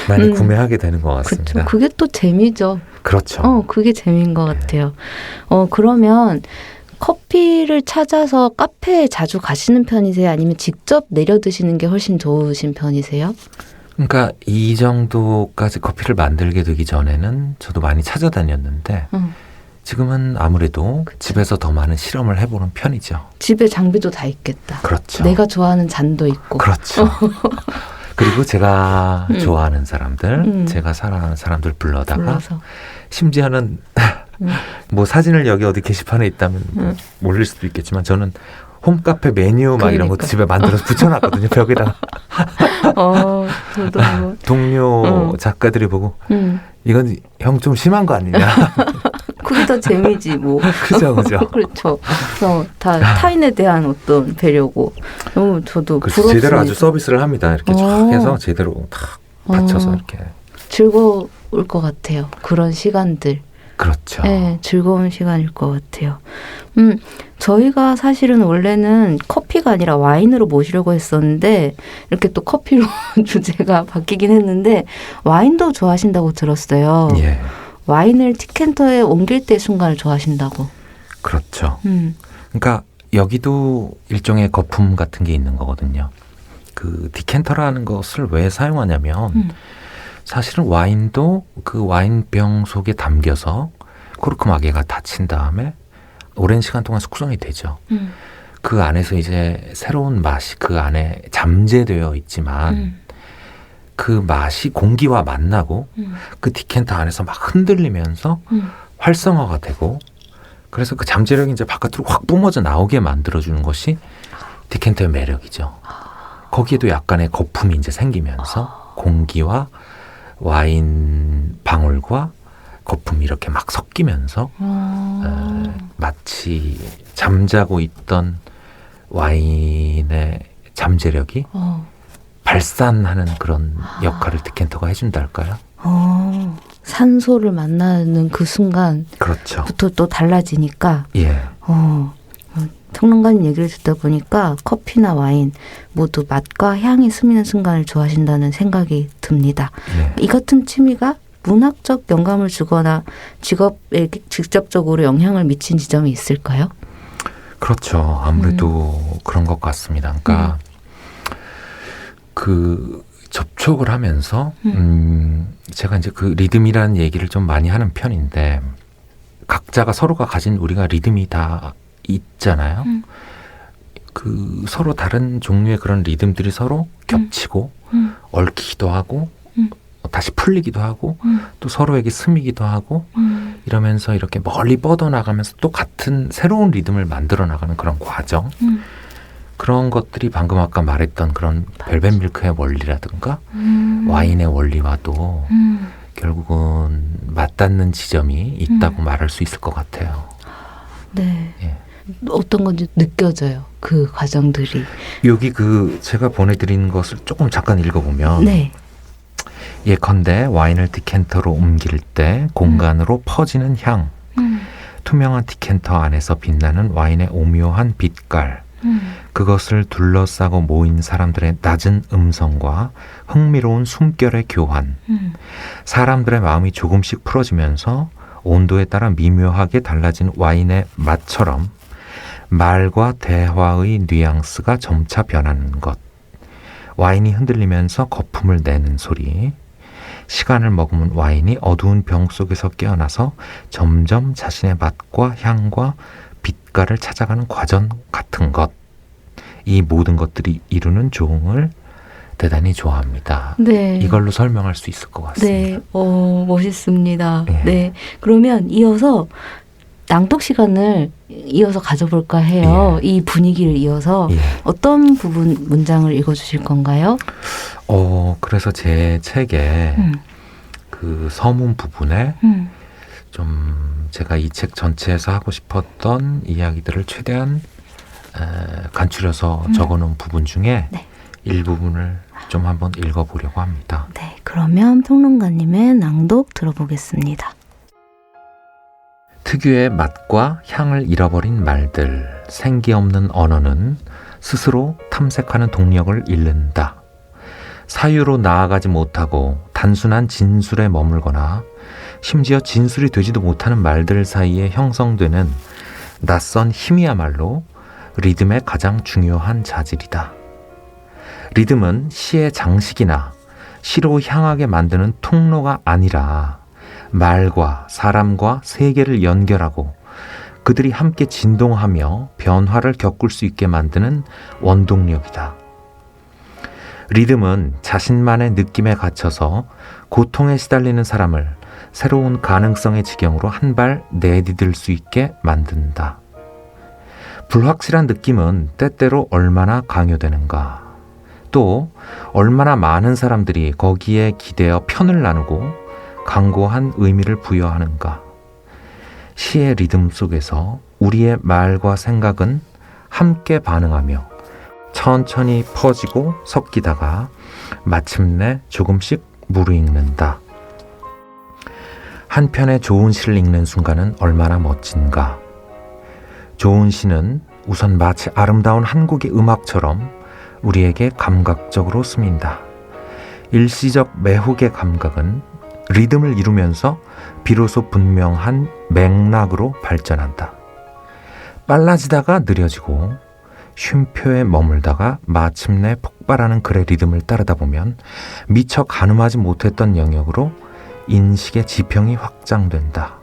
Speaker 6: 많이 구매하게 되는 것 같습니다.
Speaker 1: 그렇죠. 그게 또 재미죠.
Speaker 6: 그렇죠.
Speaker 1: 그게 재미인 것 같아요. 그러면 커피를 찾아서 카페에 자주 가시는 편이세요? 아니면 직접 내려 드시는 게 훨씬 좋으신 편이세요?
Speaker 6: 그러니까 이 정도까지 커피를 만들게 되기 전에는 저도 많이 찾아다녔는데 지금은 아무래도 집에서 더 많은 실험을 해보는 편이죠.
Speaker 1: 집에 장비도 다 있겠다.
Speaker 6: 그렇죠.
Speaker 1: 내가 좋아하는 잔도 있고.
Speaker 6: 그렇죠. 그리고 제가 좋아하는 사람들, 제가 사랑하는 사람들 불러서. 심지어는 뭐 사진을 여기 어디 게시판에 있다면 모를 수도 있겠지만 저는 홈카페 메뉴 막 이런 것도 집에 만들어서 붙여놨거든요. 벽에다가.
Speaker 1: 저도 뭐.
Speaker 6: 동료 작가들이 보고 이건 형 좀 심한 거 아니냐.
Speaker 1: 그게 더 재미지 뭐.
Speaker 6: 그죠.
Speaker 1: 그렇죠. 그래서 다 타인에 대한 어떤 배려고. 저도
Speaker 6: 그래서
Speaker 1: 부럽습니다.
Speaker 6: 제대로 아주 서비스를 합니다. 이렇게 쫙 해서 제대로 탁 받쳐서 이렇게.
Speaker 1: 즐거울 것 같아요. 그런 시간들.
Speaker 6: 그렇죠.
Speaker 1: 네, 즐거운 시간일 것 같아요. 저희가 사실은 원래는 커피가 아니라 와인으로 모시려고 했었는데 이렇게 또 커피로 주제가 바뀌긴 했는데 와인도 좋아하신다고 들었어요.
Speaker 6: 예.
Speaker 1: 와인을 디캔터에 옮길 때 순간을 좋아하신다고.
Speaker 6: 그렇죠. 그러니까 여기도 일종의 거품 같은 게 있는 거거든요. 그 디캔터라는 것을 왜 사용하냐면 사실은 와인도 그 와인병 속에 담겨서 코르크 마개가 닫힌 다음에 오랜 시간 동안 숙성이 되죠. 그 안에서 이제 새로운 맛이 그 안에 잠재되어 있지만 그 맛이 공기와 만나고 그 디캔터 안에서 막 흔들리면서 활성화가 되고 그래서 그 잠재력이 이제 바깥으로 확 뿜어져 나오게 만들어주는 것이 디캔터의 매력이죠. 거기에도 약간의 거품이 이제 생기면서 공기와 와인 방울과 거품이 이렇게 막 섞이면서 마치 잠자고 있던 와인의 잠재력이 발산하는 그런 역할을 디캔터가 해준다 할까요?
Speaker 1: 산소를 만나는 그 순간부터
Speaker 6: 그렇죠.
Speaker 1: 또 달라지니까.
Speaker 6: 예.
Speaker 1: 평론가님 얘기를 듣다 보니까 커피나 와인 모두 맛과 향이 스미는 순간을 좋아하신다는 생각이 듭니다.
Speaker 6: 예.
Speaker 1: 이 같은 취미가 문학적 영감을 주거나 직업에 직접적으로 영향을 미친 지점이 있을까요?
Speaker 6: 그렇죠. 아무래도 그런 것 같습니다. 그러니까 그 접촉을 하면서 제가 이제 그 리듬이라는 얘기를 좀 많이 하는 편인데 각자가 서로가 가진 우리가 리듬이 다 있잖아요. 그 서로 다른 종류의 그런 리듬들이 서로 겹치고 얽히기도 하고 다시 풀리기도 하고 또 서로에게 스미기도 하고 이러면서 이렇게 멀리 뻗어나가면서 또 같은 새로운 리듬을 만들어 나가는 그런 과정 그런 것들이 방금 아까 말했던 그런 벨벳 밀크의 원리라든가 와인의 원리와도 결국은 맞닿는 지점이 있다고 말할 수 있을 것 같아요.
Speaker 1: 네.
Speaker 6: 예.
Speaker 1: 어떤 건지 느껴져요. 그 과정들이.
Speaker 6: 여기 그 제가 보내드린 것을 조금 잠깐 읽어보면
Speaker 1: 네.
Speaker 6: 예컨대 와인을 디캔터로 옮길 때 공간으로 퍼지는 향, 투명한 디캔터 안에서 빛나는 와인의 오묘한 빛깔, 그것을 둘러싸고 모인 사람들의 낮은 음성과 흥미로운 숨결의 교환, 사람들의 마음이 조금씩 풀어지면서 온도에 따라 미묘하게 달라진 와인의 맛처럼 말과 대화의 뉘앙스가 점차 변하는 것, 와인이 흔들리면서 거품을 내는 소리, 시간을 머금은 와인이 어두운 병 속에서 깨어나서 점점 자신의 맛과 향과 빛깔을 찾아가는 과정 같은 것, 이 모든 것들이 이루는 조응을 대단히 좋아합니다.
Speaker 1: 네.
Speaker 6: 이걸로 설명할 수 있을 것 같습니다.
Speaker 1: 네. 멋있습니다.
Speaker 6: 예.
Speaker 1: 네. 그러면 이어서 낭독 시간을 이어서 가져볼까 해요.
Speaker 6: 예.
Speaker 1: 이 분위기를 이어서
Speaker 6: 예.
Speaker 1: 어떤 부분 문장을 읽어주실 건가요?
Speaker 6: 그래서 제 책에 그 서문 부분에 좀 제가 이 책 전체에서 하고 싶었던 이야기들을 최대한 간추려서 적어놓은 부분 중에
Speaker 1: 네.
Speaker 6: 일부분을 좀 한번 읽어보려고 합니다.
Speaker 1: 네, 그러면 평론가님의 낭독 들어보겠습니다.
Speaker 6: 특유의 맛과 향을 잃어버린 말들, 생기 없는 언어는 스스로 탐색하는 동력을 잃는다. 사유로 나아가지 못하고 단순한 진술에 머물거나 심지어 진술이 되지도 못하는 말들 사이에 형성되는 낯선 힘이야말로 리듬의 가장 중요한 자질이다. 리듬은 시의 장식이나 시로 향하게 만드는 통로가 아니라 말과 사람과 세계를 연결하고 그들이 함께 진동하며 변화를 겪을 수 있게 만드는 원동력이다. 리듬은 자신만의 느낌에 갇혀서 고통에 시달리는 사람을 새로운 가능성의 지경으로 한 발 내디딜 수 있게 만든다. 불확실한 느낌은 때때로 얼마나 강요되는가. 또 얼마나 많은 사람들이 거기에 기대어 편을 나누고 강고한 의미를 부여하는가. 시의 리듬 속에서 우리의 말과 생각은 함께 반응하며 천천히 퍼지고 섞이다가 마침내 조금씩 무르익는다. 한 편의 좋은 시를 읽는 순간은 얼마나 멋진가. 좋은 시는 우선 마치 아름다운 한 곡의 음악처럼 우리에게 감각적으로 스민다. 일시적 매혹의 감각은 리듬을 이루면서 비로소 분명한 맥락으로 발전한다. 빨라지다가 느려지고 쉼표에 머물다가 마침내 폭발하는 글의 리듬을 따르다 보면 미처 가늠하지 못했던 영역으로 인식의 지평이 확장된다.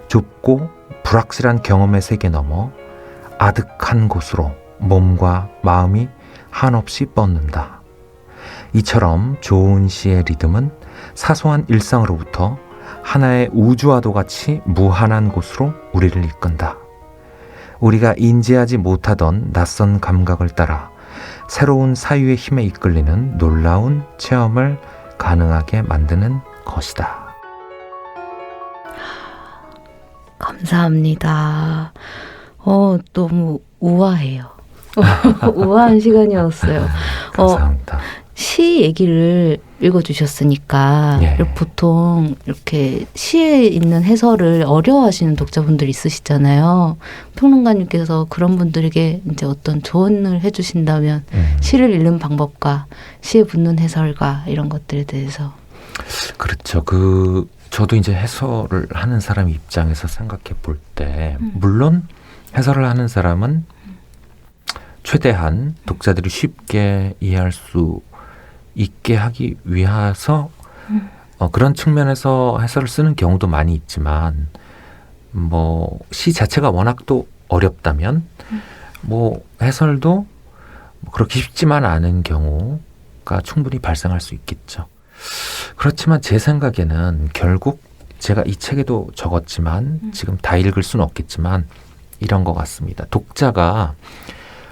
Speaker 6: 좁고 불확실한 경험의 세계 넘어 아득한 곳으로 몸과 마음이 한없이 뻗는다. 이처럼 좋은 시의 리듬은 사소한 일상으로부터 하나의 우주와도 같이 무한한 곳으로 우리를 이끈다. 우리가 인지하지 못하던 낯선 감각을 따라 새로운 사유의 힘에 이끌리는 놀라운 체험을 가능하게 만드는 것이다.
Speaker 1: 감사합니다. 너무 우아해요. 우아한 시간이었어요.
Speaker 6: 감사합니다.
Speaker 1: 시 얘기를 읽어주셨으니까
Speaker 6: 예.
Speaker 1: 보통 이렇게 시에 있는 해설을 어려워하시는 독자분들이 있으시잖아요. 평론가님께서 그런 분들에게 이제 어떤 조언을 해주신다면 시를 읽는 방법과 시에 붙는 해설과 이런 것들에 대해서.
Speaker 6: 그렇죠. 저도 이제 해설을 하는 사람 입장에서 생각해 볼 때 물론 해설을 하는 사람은 최대한 독자들이 쉽게 이해할 수 있게 하기 위해서 그런 측면에서 해설을 쓰는 경우도 많이 있지만 시 자체가 워낙 또 어렵다면 해설도 그렇게 쉽지만 않은 경우가 충분히 발생할 수 있겠죠. 그렇지만 제 생각에는 결국 제가 이 책에도 적었지만 지금 다 읽을 수는 없겠지만 이런 것 같습니다. 독자가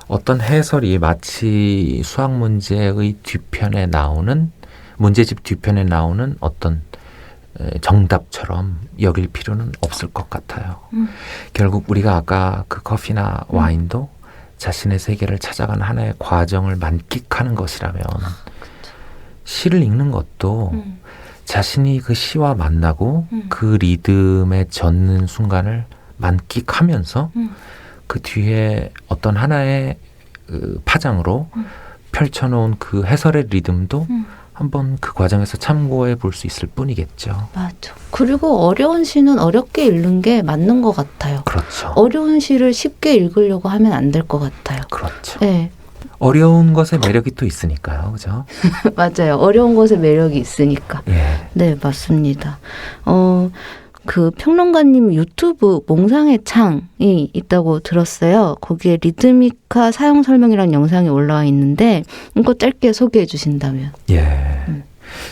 Speaker 6: 어떤 해설이 마치 수학 문제의 뒤편에 나오는 문제집 뒤편에 나오는 어떤 정답처럼 여길 필요는 없을 것 같아요. 결국 우리가 아까 그 커피나 와인도 자신의 세계를 찾아가는 하나의 과정을 만끽하는 것이라면 시를 읽는 것도 자신이 그 시와 만나고 그 리듬에 젖는 순간을 만끽하면서 그 뒤에 어떤 하나의 파장으로 펼쳐놓은 그 해설의 리듬도 한번 그 과정에서 참고해 볼 수 있을 뿐이겠죠.
Speaker 1: 맞아. 그리고 어려운 시는 어렵게 읽는 게 맞는 것 같아요.
Speaker 6: 그렇죠.
Speaker 1: 어려운 시를 쉽게 읽으려고 하면 안 될 것 같아요.
Speaker 6: 그렇죠.
Speaker 1: 네.
Speaker 6: 어려운 것의 매력이 또 있으니까요. 그죠?
Speaker 1: 맞아요. 어려운 것에 매력이 있으니까.
Speaker 6: 예.
Speaker 1: 네, 맞습니다. 그 평론가님 유튜브 몽상의 창이 있다고 들었어요. 거기에 리드미카 사용 설명이라는 영상이 올라와 있는데 이거 짧게 소개해 주신다면.
Speaker 6: 예.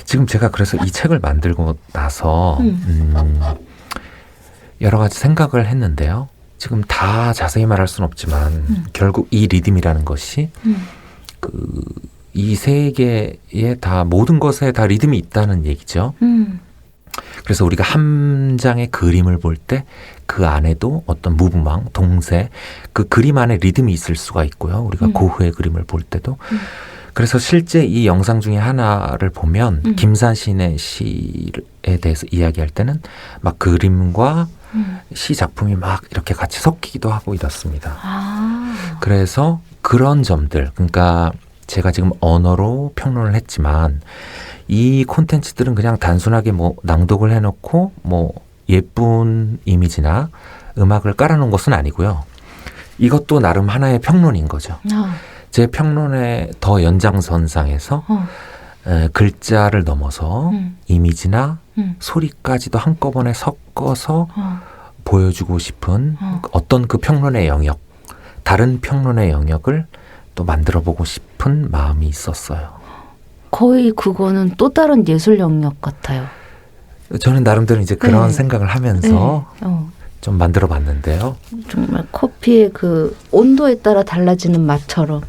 Speaker 6: 지금 제가 그래서 이 책을 만들고 나서 여러 가지 생각을 했는데요. 지금 다 자세히 말할 수는 없지만 결국 이 리듬이라는 것이 이 세계에 다 모든 것에 다 리듬이 있다는 얘기죠. 그래서 우리가 한 장의 그림을 볼 때 그 안에도 어떤 무브망, 동세, 그 그림 안에 리듬이 있을 수가 있고요. 우리가 고흐의 그림을 볼 때도. 그래서 실제 이 영상 중에 하나를 보면 김산 시인의 시에 대해서 이야기할 때는 막 그림과 시 작품이 막 이렇게 같이 섞이기도 하고 이렇습니다. 그래서 그런 점들, 그러니까 제가 지금 언어로 평론을 했지만 이 콘텐츠들은 그냥 단순하게 뭐 낭독을 해놓고 뭐 예쁜 이미지나 음악을 깔아놓은 것은 아니고요. 이것도 나름 하나의 평론인 거죠. 제 평론의 더 연장선상에서 글자를 넘어서 이미지나 소리까지도 한꺼번에 섞어서 보여주고 싶은 어떤 그 평론의 영역, 다른 평론의 영역을 또 만들어보고 싶은 마음이 있었어요.
Speaker 1: 거의 그거는 또 다른 예술 영역 같아요.
Speaker 6: 저는 나름대로 이제 그런
Speaker 1: 네.
Speaker 6: 생각을 하면서 좀 만들어 봤는데요.
Speaker 1: 정말 커피의 그 온도에 따라 달라지는 맛처럼,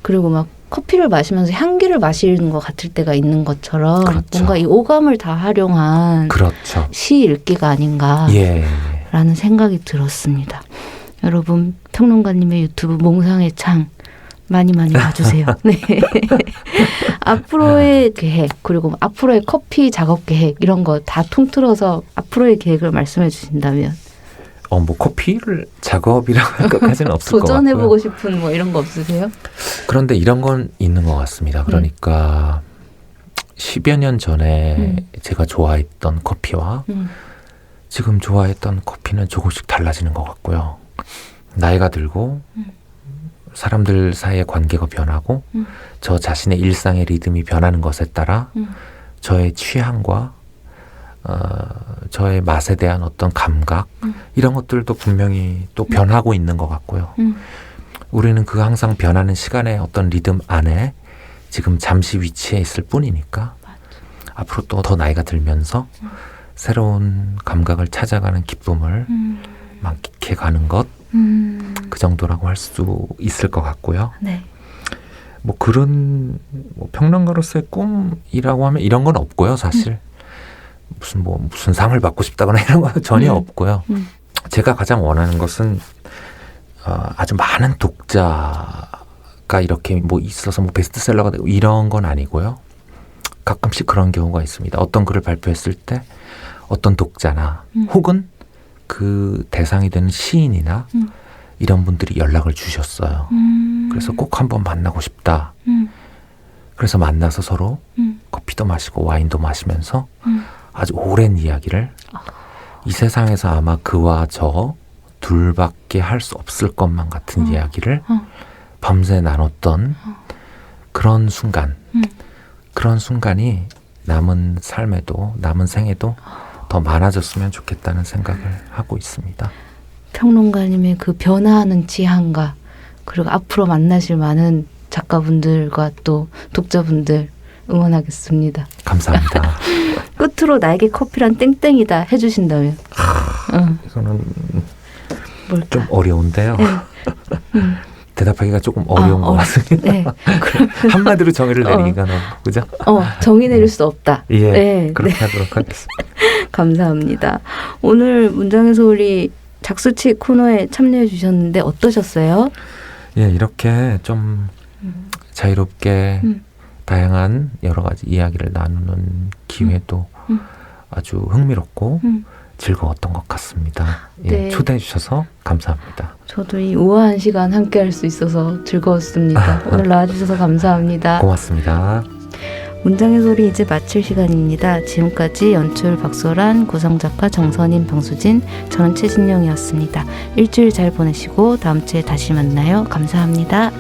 Speaker 1: 그리고 막 커피를 마시면서 향기를 마시는 것 같을 때가 있는 것처럼
Speaker 6: 그렇죠.
Speaker 1: 뭔가 이 오감을 다 활용한
Speaker 6: 그렇죠.
Speaker 1: 시 읽기가 아닌가라는
Speaker 6: 예.
Speaker 1: 생각이 들었습니다. 여러분, 평론가님의 유튜브 몽상의 창 많이 봐주세요. 네. 앞으로의 계획, 그리고 앞으로의 커피 작업 계획, 이런 거 다 통틀어서 앞으로의 계획을 말씀해 주신다면.
Speaker 6: 뭐 커피를 작업이라고 할 것까지는 없을 것 같고요.
Speaker 1: 도전해보고 싶은 뭐 이런 거 없으세요?
Speaker 6: 그런데 이런 건 있는 것 같습니다. 그러니까 10여 년 전에 제가 좋아했던 커피와 지금 좋아했던 커피는 조금씩 달라지는 것 같고요. 나이가 들고 사람들 사이의 관계가 변하고 저 자신의 일상의 리듬이 변하는 것에 따라 저의 취향과 저의 맛에 대한 어떤 감각 이런 것들도 분명히 또 변하고 있는 것 같고요. 우리는 그 항상 변하는 시간의 어떤 리듬 안에 지금 잠시 위치해 있을 뿐이니까 앞으로 또 더 나이가 들면서 새로운 감각을 찾아가는 기쁨을 만끽해 가는 것, 그 정도라고 할 수 있을 것 같고요.
Speaker 1: 네.
Speaker 6: 뭐 그런 뭐 평론가로서의 꿈이라고 하면 이런 건 없고요, 사실. 무슨 상을 받고 싶다거나 이런 건 전혀 없고요. 제가 가장 원하는 것은 아주 많은 독자가 이렇게 뭐 있어서 뭐 베스트셀러가 되고 이런 건 아니고요. 가끔씩 그런 경우가 있습니다. 어떤 글을 발표했을 때 어떤 독자나 혹은 그 대상이 되는 시인이나 이런 분들이 연락을 주셨어요. 그래서 꼭 한번 만나고 싶다. 그래서 만나서 서로 커피도 마시고 와인도 마시면서 아주 오랜 이야기를 이 세상에서 아마 그와 저 둘밖에 할 수 없을 것만 같은 이야기를 밤새 나눴던 그런 순간, 그런 순간이 남은 삶에도 남은 생에도 더 많아졌으면 좋겠다는 생각을 하고 있습니다.
Speaker 1: 평론가님의 그 변화하는 지향과 그리고 앞으로 만나실 많은 작가분들과 또 독자분들 응원하겠습니다.
Speaker 6: 감사합니다.
Speaker 1: 끝으로 나에게 커피란 땡땡이다 해주신다면.
Speaker 6: 이거는
Speaker 1: 뭘까?
Speaker 6: 좀 어려운데요. 대답하기가 조금 어려운 것 같습니다.
Speaker 1: 네.
Speaker 6: 한마디로 정의를 내리기가 너무 그죠?
Speaker 1: 정의 내릴 수 없다.
Speaker 6: 예,
Speaker 1: 네,
Speaker 6: 그렇게 하도록 하겠습니다.
Speaker 1: 감사합니다. 오늘 문장의 소리 작수치 코너에 참여해 주셨는데 어떠셨어요?
Speaker 6: 예, 이렇게 좀 자유롭게 다양한 여러 가지 이야기를 나누는 기회도 아주 흥미롭고 즐거웠던 것 같습니다. 예,
Speaker 1: 네.
Speaker 6: 초대해 주셔서 감사합니다.
Speaker 1: 저도 이 우아한 시간 함께 할 수 있어서 즐거웠습니다. 오늘 나와주셔서 감사합니다.
Speaker 6: 고맙습니다.
Speaker 1: 문장의 소리 이제 마칠 시간입니다. 지금까지 연출 박소란, 구성작가 정선인, 방수진, 저는 최진영이었습니다. 일주일 잘 보내시고 다음 주에 다시 만나요. 감사합니다.